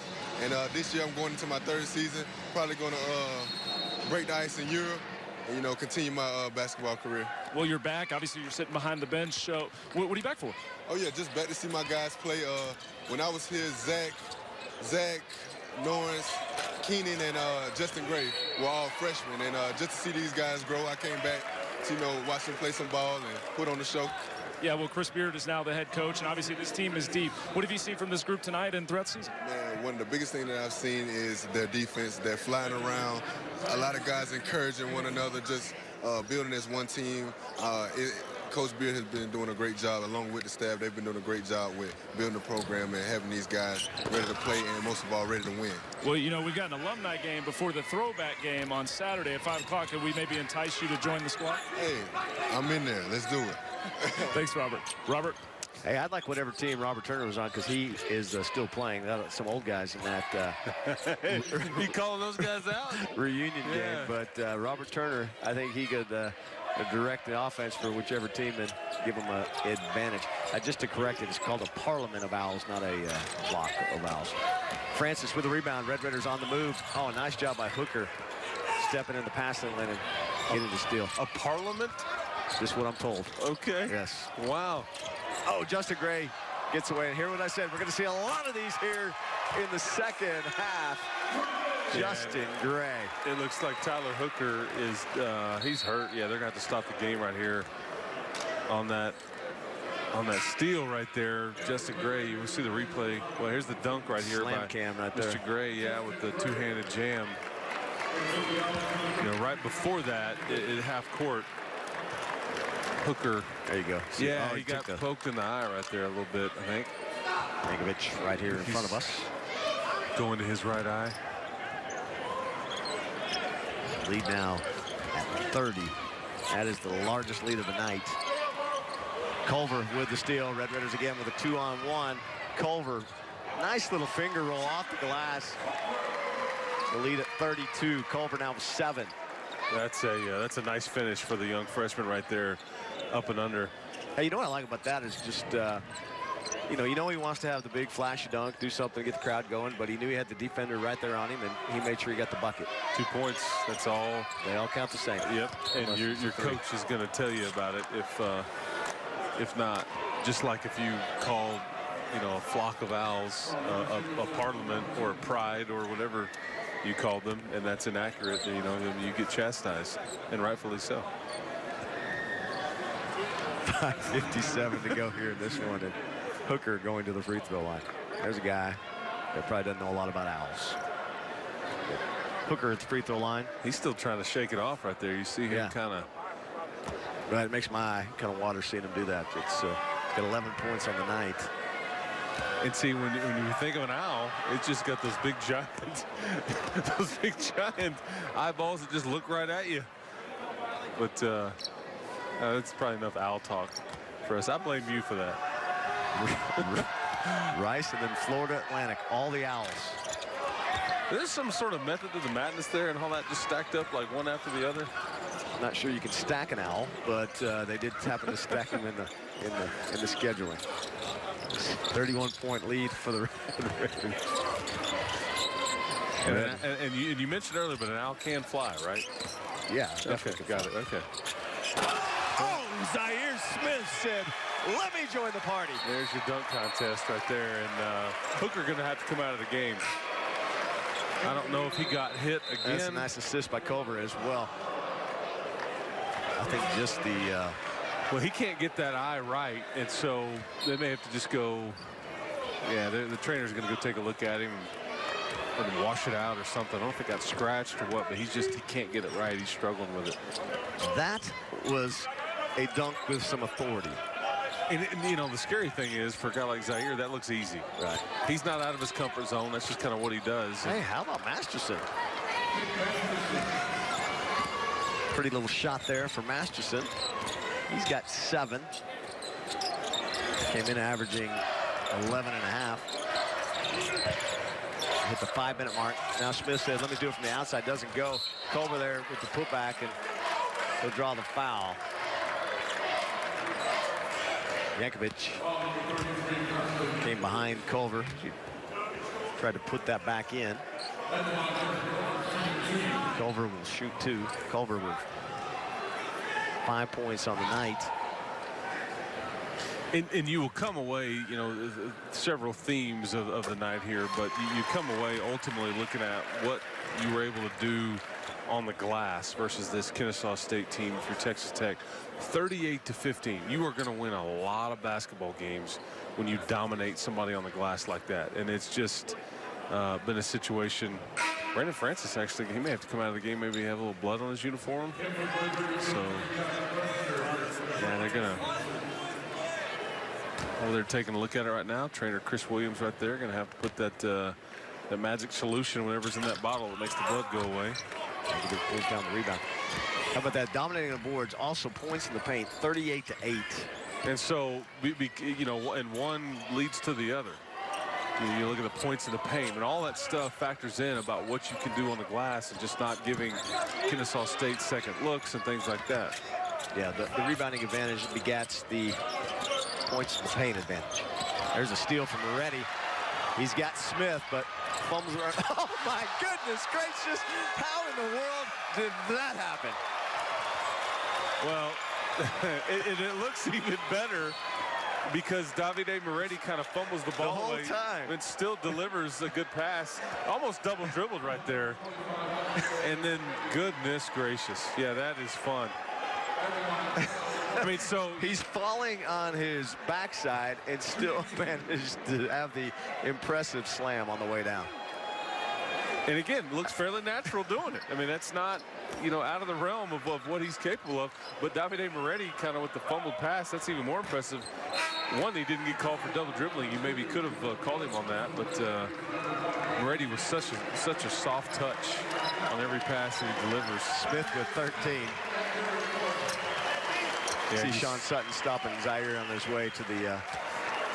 And this year, I'm going into my 3rd season. Probably going to break the ice in Europe. And, you know, continue my basketball career. Well, you're back. Obviously, you're sitting behind the bench. What are you back for? Oh, yeah, just back to see my guys play. When I was here, Zach, Lawrence, Keenan, and Justin Gray were all freshmen. And just to see these guys grow, I came back to, you know, watch them play some ball and put on the show. Yeah, well, Chris Beard is now the head coach, and obviously this team is deep. What have you seen from this group tonight and throughout the season? Man, one of the biggest things that I've seen is their defense. They're flying around. A lot of guys encouraging one another, just building as one team. Coach Beard has been doing a great job, along with the staff. They've been doing a great job with building the program and having these guys ready to play and, most of all, ready to win. Well, you know, we've got an alumni game before the throwback game on Saturday at 5 o'clock. Could we maybe entice you to join the squad? Hey, I'm in there. Let's do it. Thanks, Robert. Robert? Hey, I'd like whatever team Robert Turner was on, because he is still playing. Some old guys in that You calling those guys out? reunion game. But Robert Turner, I think he could direct the offense for whichever team and give them an advantage. Just to correct it, it's called a parliament of Owls, not a flock of Owls. Francis with the rebound. Red Raiders on the move. Oh, nice job by Hooker, stepping in the passing lane and getting the steal. A parliament? Just what I'm told. Okay. Yes. Wow. Oh, Justin Gray gets away. And hear what I said. We're going to see a lot of these here in the second half. Yeah. Justin Gray. It looks like Tyler Hooker is, he's hurt. Yeah, they're going to have to stop the game right here on that steal right there. Justin Gray, you will see the replay. Well, here's the dunk right here Slam by cam right there. Mr. Gray, yeah, with the two-handed jam. You know, right before that, at half court, Hooker. There you go. See, yeah, he got poked in the eye right there a little bit, I think. Mankovic right here in front of us. Going to his right eye. Lead now at 30. That is the largest lead of the night. Culver with the steal. Red Raiders again with a 2-on-1. Culver, nice little finger roll off the glass. The lead at 32. Culver now with 7. That's a nice finish for the young freshman right there, up and under. Hey, you know what I like about that is just, you know he wants to have the big flashy dunk, do something to get the crowd going, but he knew he had the defender right there on him, and he made sure he got the bucket. 2 points, that's all. They all count the same. Yep, and your coach is going to tell you about it if not. Just like if you called, you know, a flock of owls, a parliament or a pride or whatever you called them, and that's inaccurate, you know, you get chastised, and rightfully so. 5:57 to go here in this one, and Hooker going to the free throw line. There's a guy that probably doesn't know a lot about owls. Hooker at the free throw line. He's still trying to shake it off right there. You see him kind of. Right, it makes my eye kind of water seeing him do that. It's got 11 points on the night. And see, when you think of an owl, it's just got those big giant, eyeballs that just look right at you. But that's probably enough owl talk for us. I blame you for that. Rice and then Florida Atlantic, all the Owls. There's some sort of method to the madness there, and all that just stacked up like one after the other. I'm not sure you can stack an owl, but they did happen to stack them in the scheduling. 31-point lead for the Raiders. And you mentioned earlier, but an owl can fly, right? Yeah, okay, got it. Okay. Oh, Zaire Smith said, "Let me join the party." There's your dunk contest right there, and Hooker going to have to come out of the game. I don't know if he got hit again. That's a nice assist by Culver as well. I think just the. Well, he can't get that eye right, and so they may have to just go. Yeah, the trainer's going to go take a look at him and wash it out or something. I don't know if it got scratched or what, but he can't get it right. He's struggling with it. That was a dunk with some authority. And you know, the scary thing is, for a guy like Zaire, that looks easy. Right. He's not out of his comfort zone. That's just kind of what he does. Hey, how about Masterson? Pretty little shot there for Masterson. He's got 7. Came in averaging 11.5. Hit the 5-minute mark. Now Smith says, "Let me do it from the outside." Doesn't go. Culver there with the putback, and he'll draw the foul. Yankovic came behind Culver. He tried to put that back in. Culver will shoot 2. Culver with 5 points on the night. And you will come away, you know, several themes of the night here, but you come away ultimately looking at what you were able to do on the glass versus this Kennesaw State team through Texas Tech. 38-15. You are going to win a lot of basketball games when you dominate somebody on the glass like that. And it's just been a situation. Brandon Francis, actually, he may have to come out of the game, maybe have a little blood on his uniform. So, yeah, they're going to. Well, they're taking a look at it right now. Trainer Chris Williams right there going to have to put that magic solution, whatever's in that bottle that makes the blood go away. Pulls down the rebound. How about that? Dominating the boards, also points in the paint, 38-8. And so, you know, and one leads to the other. You look at the points in the paint, and all that stuff factors in about what you can do on the glass and just not giving Kennesaw State second looks and things like that. Yeah, the rebounding advantage begats the points in the paint advantage. There's a steal from Moretti. He's got Smith, but fumbles around. Oh, my goodness gracious. How in the world did that happen? Well, it looks even better because Davide Moretti kind of fumbles the ball whole away time and still delivers a good pass. Almost double dribbled right there. And then, goodness gracious. Yeah, that is fun. I mean, so he's falling on his backside and still managed to have the impressive slam on the way down. And again, looks fairly natural doing it. I mean, that's not, you know, out of the realm of what he's capable of. But Davide Moretti kind of with the fumbled pass, that's even more impressive. One, he didn't get called for double dribbling. You maybe could have called him on that, but Moretti was such a soft touch on every pass that he delivers. Smith with 13. Yeah, see Sean Sutton stopping Zaire on his way to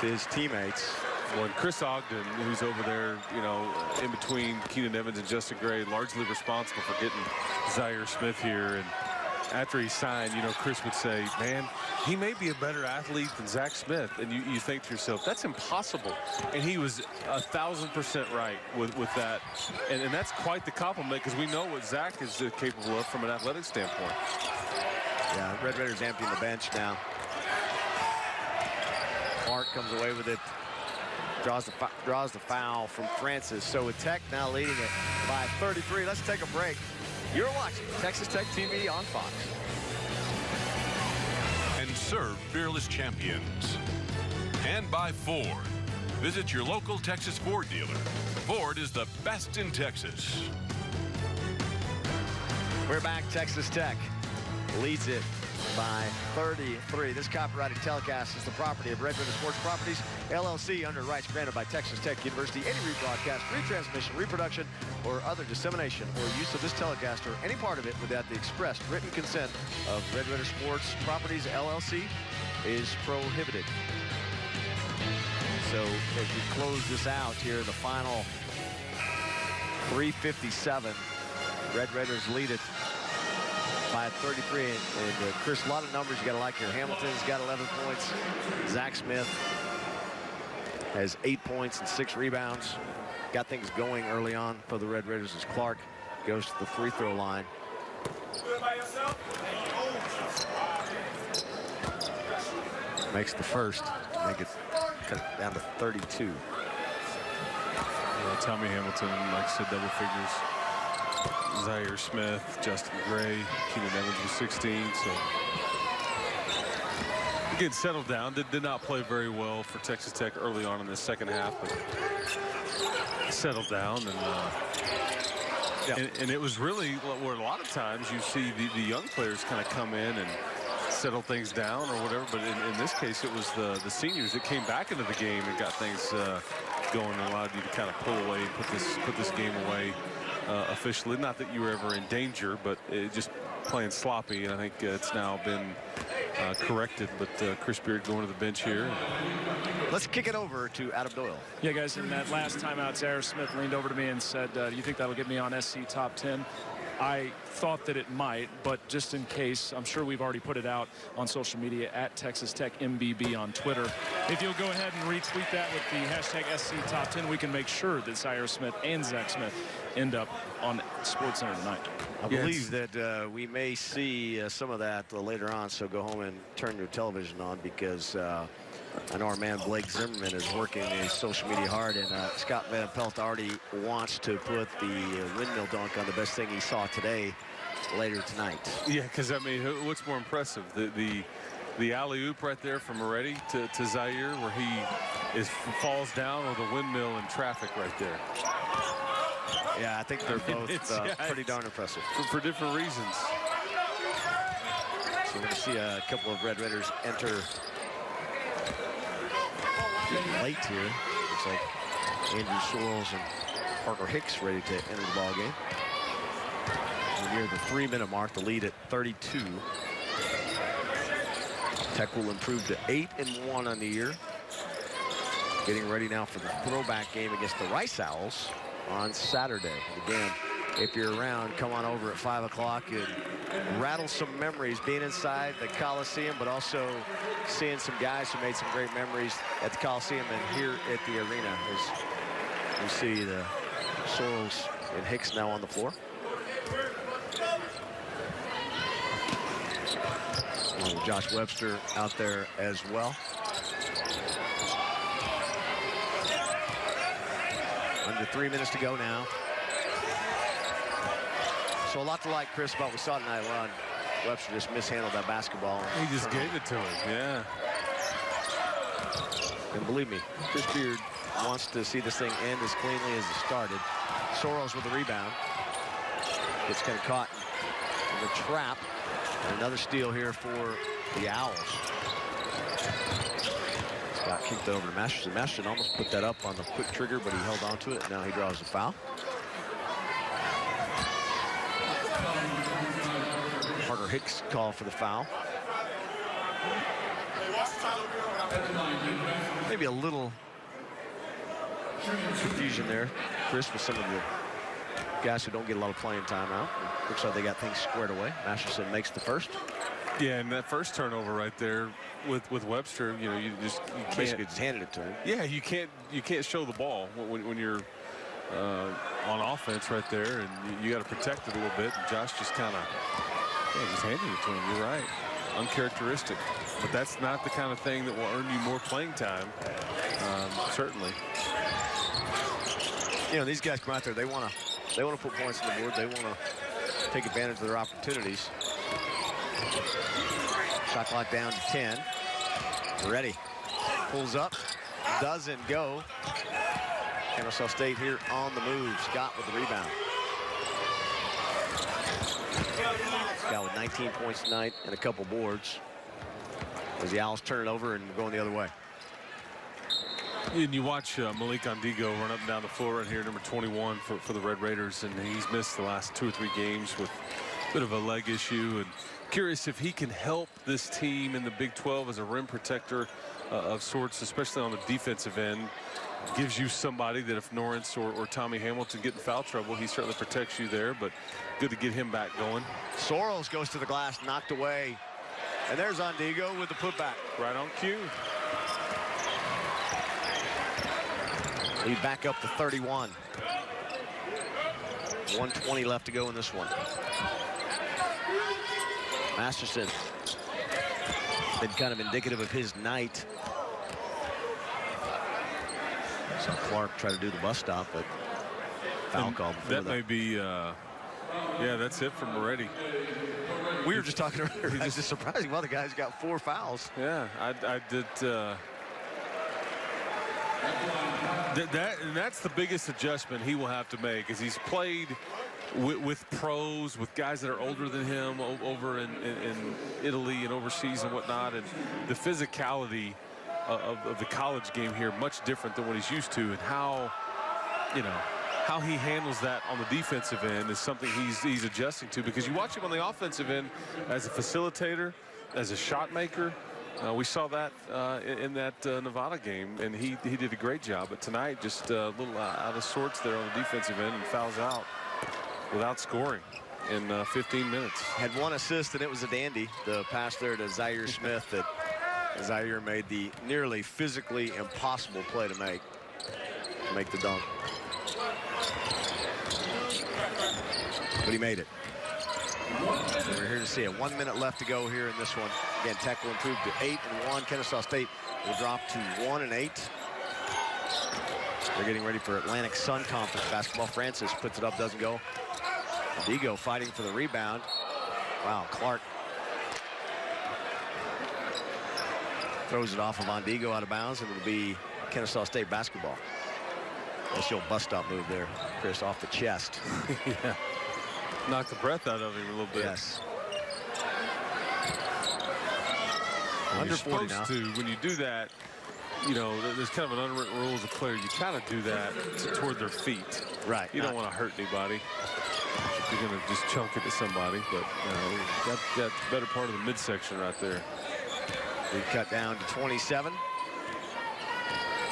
his teammates. Well, and Chris Ogden, who's over there, you know, in between Keenan Evans and Justin Gray, largely responsible for getting Zaire Smith here. And after he signed, you know, Chris would say, man, he may be a better athlete than Zach Smith. And you think to yourself, that's impossible. And he was 1,000% right with that. And that's quite the compliment because we know what Zach is capable of from an athletic standpoint. Yeah, Red Raiders emptying the bench now. Clark comes away with it. Draws the foul from Francis. So with Tech now leading it by 33. Let's take a break. You're watching Texas Tech TV on Fox. And serve fearless champions. And by Ford. Visit your local Texas Ford dealer. Ford is the best in Texas. We're back. Texas Tech leads it by 33. This copyrighted telecast is the property of Red River Sports Properties, LLC, under rights granted by Texas Tech University. Any rebroadcast, retransmission, reproduction, or other dissemination or use of this telecast or any part of it without the expressed written consent of Red River Sports Properties, LLC is prohibited. So as we close this out here, the final 3:57, Red Raiders lead it by 33. And Chris, a lot of numbers you got to like here. Hamilton's got 11 points. Zach Smith has 8 points and 6 rebounds. Got things going early on for the Red Raiders as Clark goes to the free throw line. Makes the first. Make it cut it down to 32. Yeah, Tommy Hamilton, like I said, double figures. Zaire Smith, Justin Gray, Keenan Evans was 16. So again, settled down. Did not play very well for Texas Tech early on in the second half, but settled down. And it was really where a lot of times you see the young players kind of come in and settle things down or whatever. But in this case, it was the seniors that came back into the game and got things going and allowed you to kind of pull away and put this game away. Officially, not that you were ever in danger, but just playing sloppy, and I think it's now been corrected. But Chris Beard going to the bench here. Let's kick it over to Adam Doyle. Yeah, guys, in that last timeout, Zaire Smith leaned over to me and said, do you think that'll get me on SC top 10? I thought that it might, but just in case, I'm sure we've already put it out on social media at Texas Tech MBB on Twitter. If you'll go ahead and retweet that with the hashtag SC Top 10, we can make sure that Zaire Smith and Zach Smith end up on SportsCenter tonight. I believe that we may see some of that later on, so go home and turn your television on, because I know our man Blake Zimmerman is working his social media hard, and Scott Van Pelt already wants to put the windmill dunk on the best thing he saw today later tonight. Yeah, because I mean, what's more impressive, the alley-oop right there from Moretti to Zaire, where he falls down, or the windmill in traffic right there? Yeah, I think they're both pretty darn impressive for different reasons. So we're going to see a couple of Red Raiders enter late here. Looks like Andrew Sorrells and Parker Hicks ready to enter the ball game. We're near the 3-minute mark, the lead at 32. Tech will improve to 8-1 on the year. Getting ready now for the throwback game against the Rice Owls on Saturday. And again, if you're around, come on over at 5 o'clock and rattle some memories being inside the Coliseum, but also seeing some guys who made some great memories at the Coliseum and here at the arena, as we see the Sorrells and Hicks now on the floor. Josh Webster out there as well. Under 3 minutes to go now. So a lot to like, Chris, about what we saw tonight. Ron Webster just mishandled that basketball. He just gave it to him, yeah. And believe me, Chris Beard wants to see this thing end as cleanly as it started. Sorrells with the rebound. Gets kind of caught in the trap. And another steal here for the Owls. Scott kicked it over to Masterson. Masterson almost put that up on the quick trigger, but he held on to it. And now he draws a foul. Parker Hicks called for the foul. Maybe a little confusion there, Chris, with some of the guys who don't get a lot of playing time out. Looks like they got things squared away. Masterson makes the first. Yeah, and that first turnover right there with Webster, you know, you can't basically just handed it to him. Yeah, you can't show the ball when you're on offense right there, and you got to protect it a little bit. And Josh just kind of just handed it to him. You're right, uncharacteristic, but that's not the kind of thing that will earn you more playing time. Certainly. You know, these guys come out there. They want to put points on the board. They want to take advantage of their opportunities. Shot clock down to 10. Ready. Pulls up. Doesn't go. Kennesaw State here on the move. Scott with the rebound. Scott with 19 points tonight and a couple boards as the Owls turn it over and going the other way. And you watch Malik Ondigo run up and down the floor right here, number 21 for the Red Raiders, and he's missed the last 2 or 3 games with a bit of a leg issue. And curious if he can help this team in the Big 12 as a rim protector of sorts, especially on the defensive end. Gives you somebody that if Norris or Tommy Hamilton get in foul trouble, he certainly protects you there, but good to get him back going. Soros goes to the glass, knocked away. And there's Ondigo with the putback. Right on cue. Lead back up to 31. 1:20 left to go in this one. Masterson. Been kind of indicative of his night. So Clark tried to do the bus stop, but foul call before that. May be, yeah, that's it from Moretti. We were just talking earlier. It's just surprising. Well, the guy's got 4 fouls. Yeah, I did. And that's the biggest adjustment he will have to make, is he's played with pros, with guys that are older than him over in Italy and overseas and whatnot, and the physicality of the college game here much different than what he's used to, and how he handles that on the defensive end is something he's adjusting to, because you watch him on the offensive end as a facilitator, as a shot maker. We saw that in that Nevada game, and he did a great job. But tonight, just a little out of sorts there on the defensive end, and fouls out without scoring in 15 minutes. Had 1 assist, and it was a dandy. The pass there to Zaire Smith that Zaire made the nearly physically impossible play to make the dunk. But he made it. We're here to see it. 1 minute left to go here in this one. Again, Tech will improve to 8-1. Kennesaw State will drop to 1-8. They're getting ready for Atlantic Sun Conference basketball. Francis puts it up, doesn't go. Ondigo fighting for the rebound. Wow, Clark throws it off of Ondigo out of bounds, and it'll be Kennesaw State basketball. Nice old bus stop move there, Chris, off the chest. Yeah. Knocked the breath out of him a little bit. Yes. Under 40 now. When you do that, there's kind of an unwritten rule as a player. You kind of do that toward their feet. Right. You don't want to hurt anybody. You're going to just chunk it to somebody, but that's the better part of the midsection right there. We cut down to 27.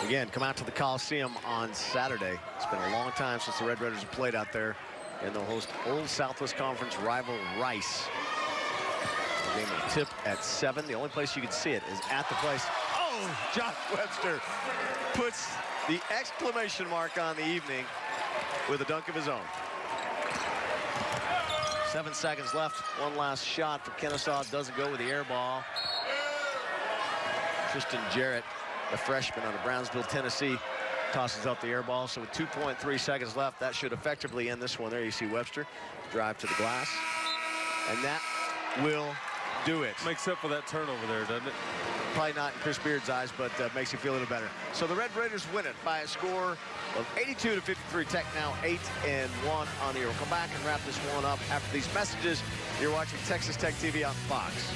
Again, come out to the Coliseum on Saturday. It's been a long time since the Red Raiders have played out there, and they'll host Old Southwest Conference rival Rice. The game will tip at 7. The only place you can see it is at the place. Oh, Josh Webster puts the exclamation mark on the evening with a dunk of his own. 7 seconds left. One last shot for Kennesaw. Doesn't go with the air ball. Tristan Jarrett, the freshman out of Brownsville, Tennessee, tosses up the air ball. So with 2.3 seconds left, that should effectively end this one. There you see Webster drive to the glass. And that will do it. Makes up for that turnover there, doesn't it? Probably not in Chris Beard's eyes, but makes you feel a little better. So the Red Raiders win it by a score of 82-53. Tech now 8-1 on the year. We'll come back and wrap this one up after these messages. You're watching Texas Tech TV on Fox.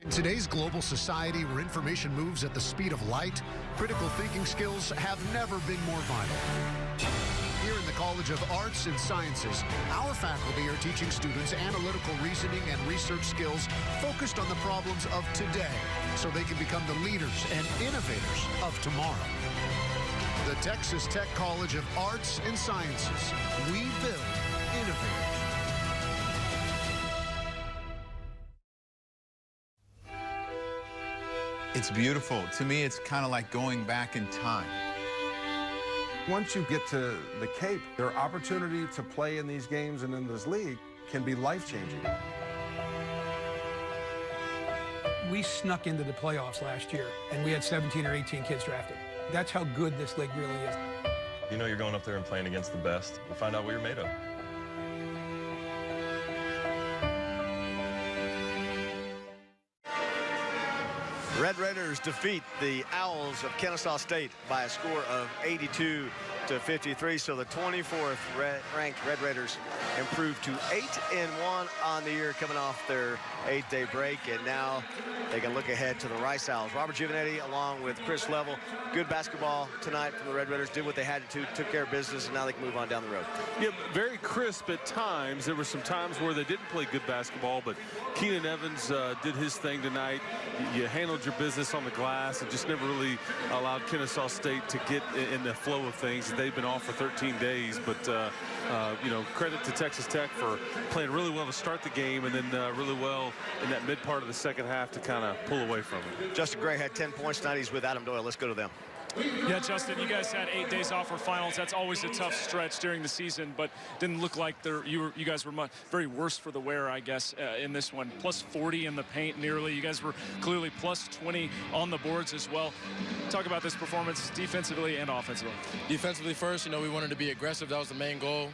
In today's global society where information moves at the speed of light, critical thinking skills have never been more vital. Here in the College of Arts and Sciences, our faculty are teaching students analytical reasoning and research skills focused on the problems of today so they can become the leaders and innovators of tomorrow. The Texas Tech College of Arts and Sciences. We build innovators. It's beautiful. To me, it's kind of like going back in time. Once you get to the Cape, their opportunity to play in these games and in this league can be life-changing. We snuck into the playoffs last year, and we had 17 or 18 kids drafted. That's how good this league really is. You know you're going up there and playing against the best. We'll find out what you're made of. Red Raiders defeat the Owls of Kennesaw State by a score of 82-53. So the 24th ranked Red Raiders improved to 8-1 on the year, coming off their 8-day break, and now they can look ahead to the Rice Owls. Robert Giovanetti along with Chris Level. Good basketball tonight from the Red Raiders. Did what they had to, took care of business, and now they can move on down the road. Yeah, very crisp at times. There were some times where they didn't play good basketball, but Keenan Evans did his thing tonight. You handled your business on the glass and just never really allowed Kennesaw State to get in the flow of things. They've been off for 13 days, but you know, credit to Texas Tech for playing really well to start the game, and then really well in that mid part of the second half to kind of pull away from it. Justin Gray had 10 points tonight. He's with Adam Doyle. Let's go to them. Yeah, Justin, you guys had 8 days off for finals. That's always a tough stretch during the season, but didn't look like you guys were very worse for the wear, I guess, in this one. Plus 40 in the paint nearly. You guys were clearly plus 20 on the boards as well. Talk about this performance defensively and offensively. Defensively first, you know, we wanted to be aggressive. That was the main goal.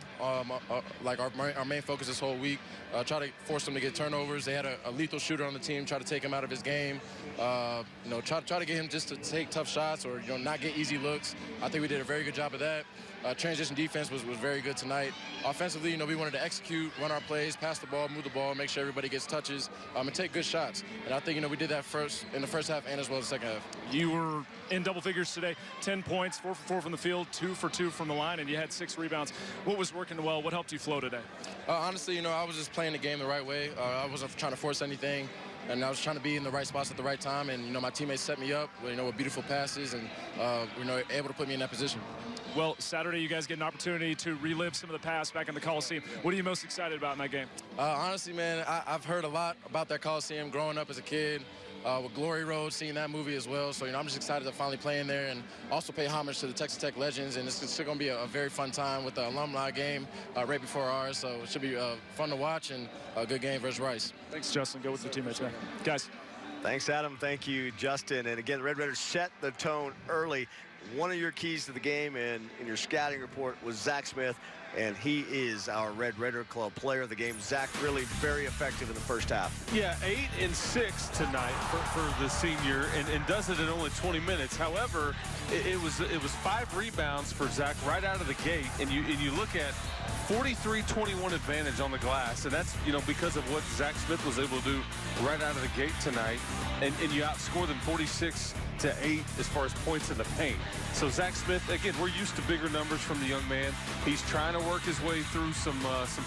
Like our main focus this whole week. Try to force them to get turnovers. They had a lethal shooter on the team. Try to take him out of his game. You know, try to get him just to take tough shots, or, you know, not get easy looks. I think we did a very good job of that. Transition defense was very good tonight. Offensively, you know, we wanted to execute, run our plays, pass the ball, move the ball, make sure everybody gets touches, and take good shots. And I think, you know, we did that in the first half and as well as the second half. You were in double figures today, 10 points, 4 for 4 from the field, 2 for 2 from the line, and you had 6 rebounds. What was working well? What helped you flow today? Honestly, you know, I was just playing the game the right way. I wasn't trying to force anything. And I was trying to be in the right spots at the right time, and, you know, my teammates set me up, you know, with beautiful passes, and you know, able to put me in that position. Well, Saturday you guys get an opportunity to relive some of the past back in the Coliseum. What are you most excited about in that game? Honestly, man, I've heard a lot about that Coliseum growing up as a kid. With Glory Road, seeing that movie as well. So, you know, I'm just excited to finally play in there and also pay homage to the Texas Tech legends. And it's going to be a very fun time with the alumni game right before ours. So it should be fun to watch and a good game versus Rice. Thanks, Justin. Go with the teammates, man. Guys. Thanks, Adam. Thank you, Justin. And again, the Red Raiders set the tone early. One of your keys to the game in your scouting report was Zach Smith, and he is our Red Raider Club player of the game. Zach really very effective in the first half. Yeah, 8 and 6 tonight for the senior, and does it in only 20 minutes. However, it was 5 rebounds for Zach right out of the gate, and you look at 43-21 advantage on the glass, and that's, you know, because of what Zach Smith was able to do right out of the gate tonight, and you outscore them 46-8 as far as points in the paint. So Zach Smith, again, we're used to bigger numbers from the young man. He's trying to work his way through some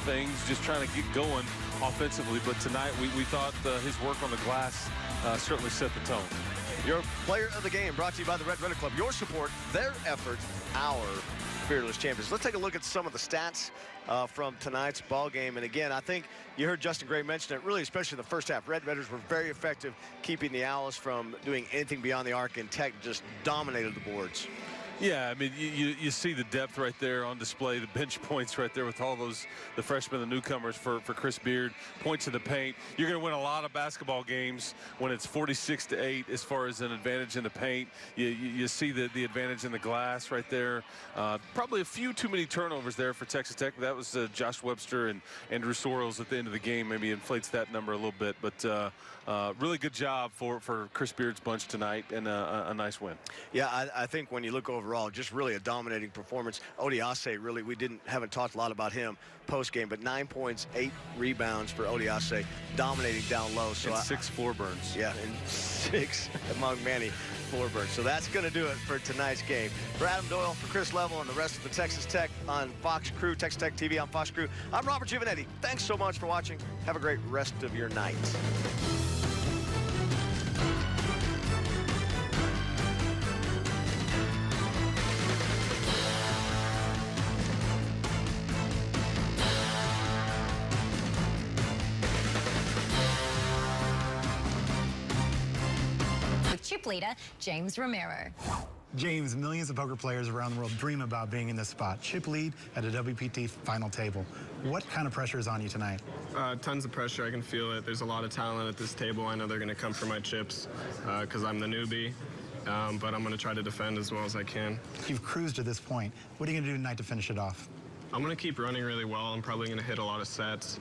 things, just trying to get going offensively. But tonight we thought his work on the glass certainly set the tone. Your player of the game brought to you by the Red Raider Club. Your support, their effort, our fearless champions. Let's take a look at some of the stats from tonight's ball game. And again, I think you heard Justin Gray mention it, really, especially in the first half. Red Raiders were very effective keeping the Owls from doing anything beyond the arc, and Tech just dominated the boards. Yeah, I mean, you see the depth right there on display, the bench points right there with all those, the freshmen, the newcomers for Chris Beard, points in the paint. You're going to win a lot of basketball games when it's 46-8 as far as an advantage in the paint. You see the advantage in the glass right there. Probably a few too many turnovers there for Texas Tech. That was Josh Webster and Andrew Sorrells at the end of the game. Maybe inflates that number a little bit, but really good job for Chris Beard's bunch tonight, and a nice win. Yeah, I think when you look overall, just really a dominating performance. Odiase, really, we haven't talked a lot about him post-game, but 9 points, 8 rebounds for Odiase, dominating down low. So and 6 floor burns. Yeah, and 6 among many floor burns. So that's going to do it for tonight's game. For Adam Doyle, for Chris Level, and the rest of the Texas Tech on Fox Crew, Texas Tech TV on Fox Crew, I'm Robert Giovanetti. Thanks so much for watching. Have a great rest of your night. Chip leader James Romero. James, millions of poker players around the world dream about being in this spot. Chip lead at a WPT final table. What kind of pressure is on you tonight? Tons of pressure. I can feel it. There's a lot of talent at this table. I know they're going to come for my chips because I'm the newbie. But I'm going to try to defend as well as I can. You've cruised to this point. What are you going to do tonight to finish it off? I'm going to keep running really well. I'm probably going to hit a lot of sets.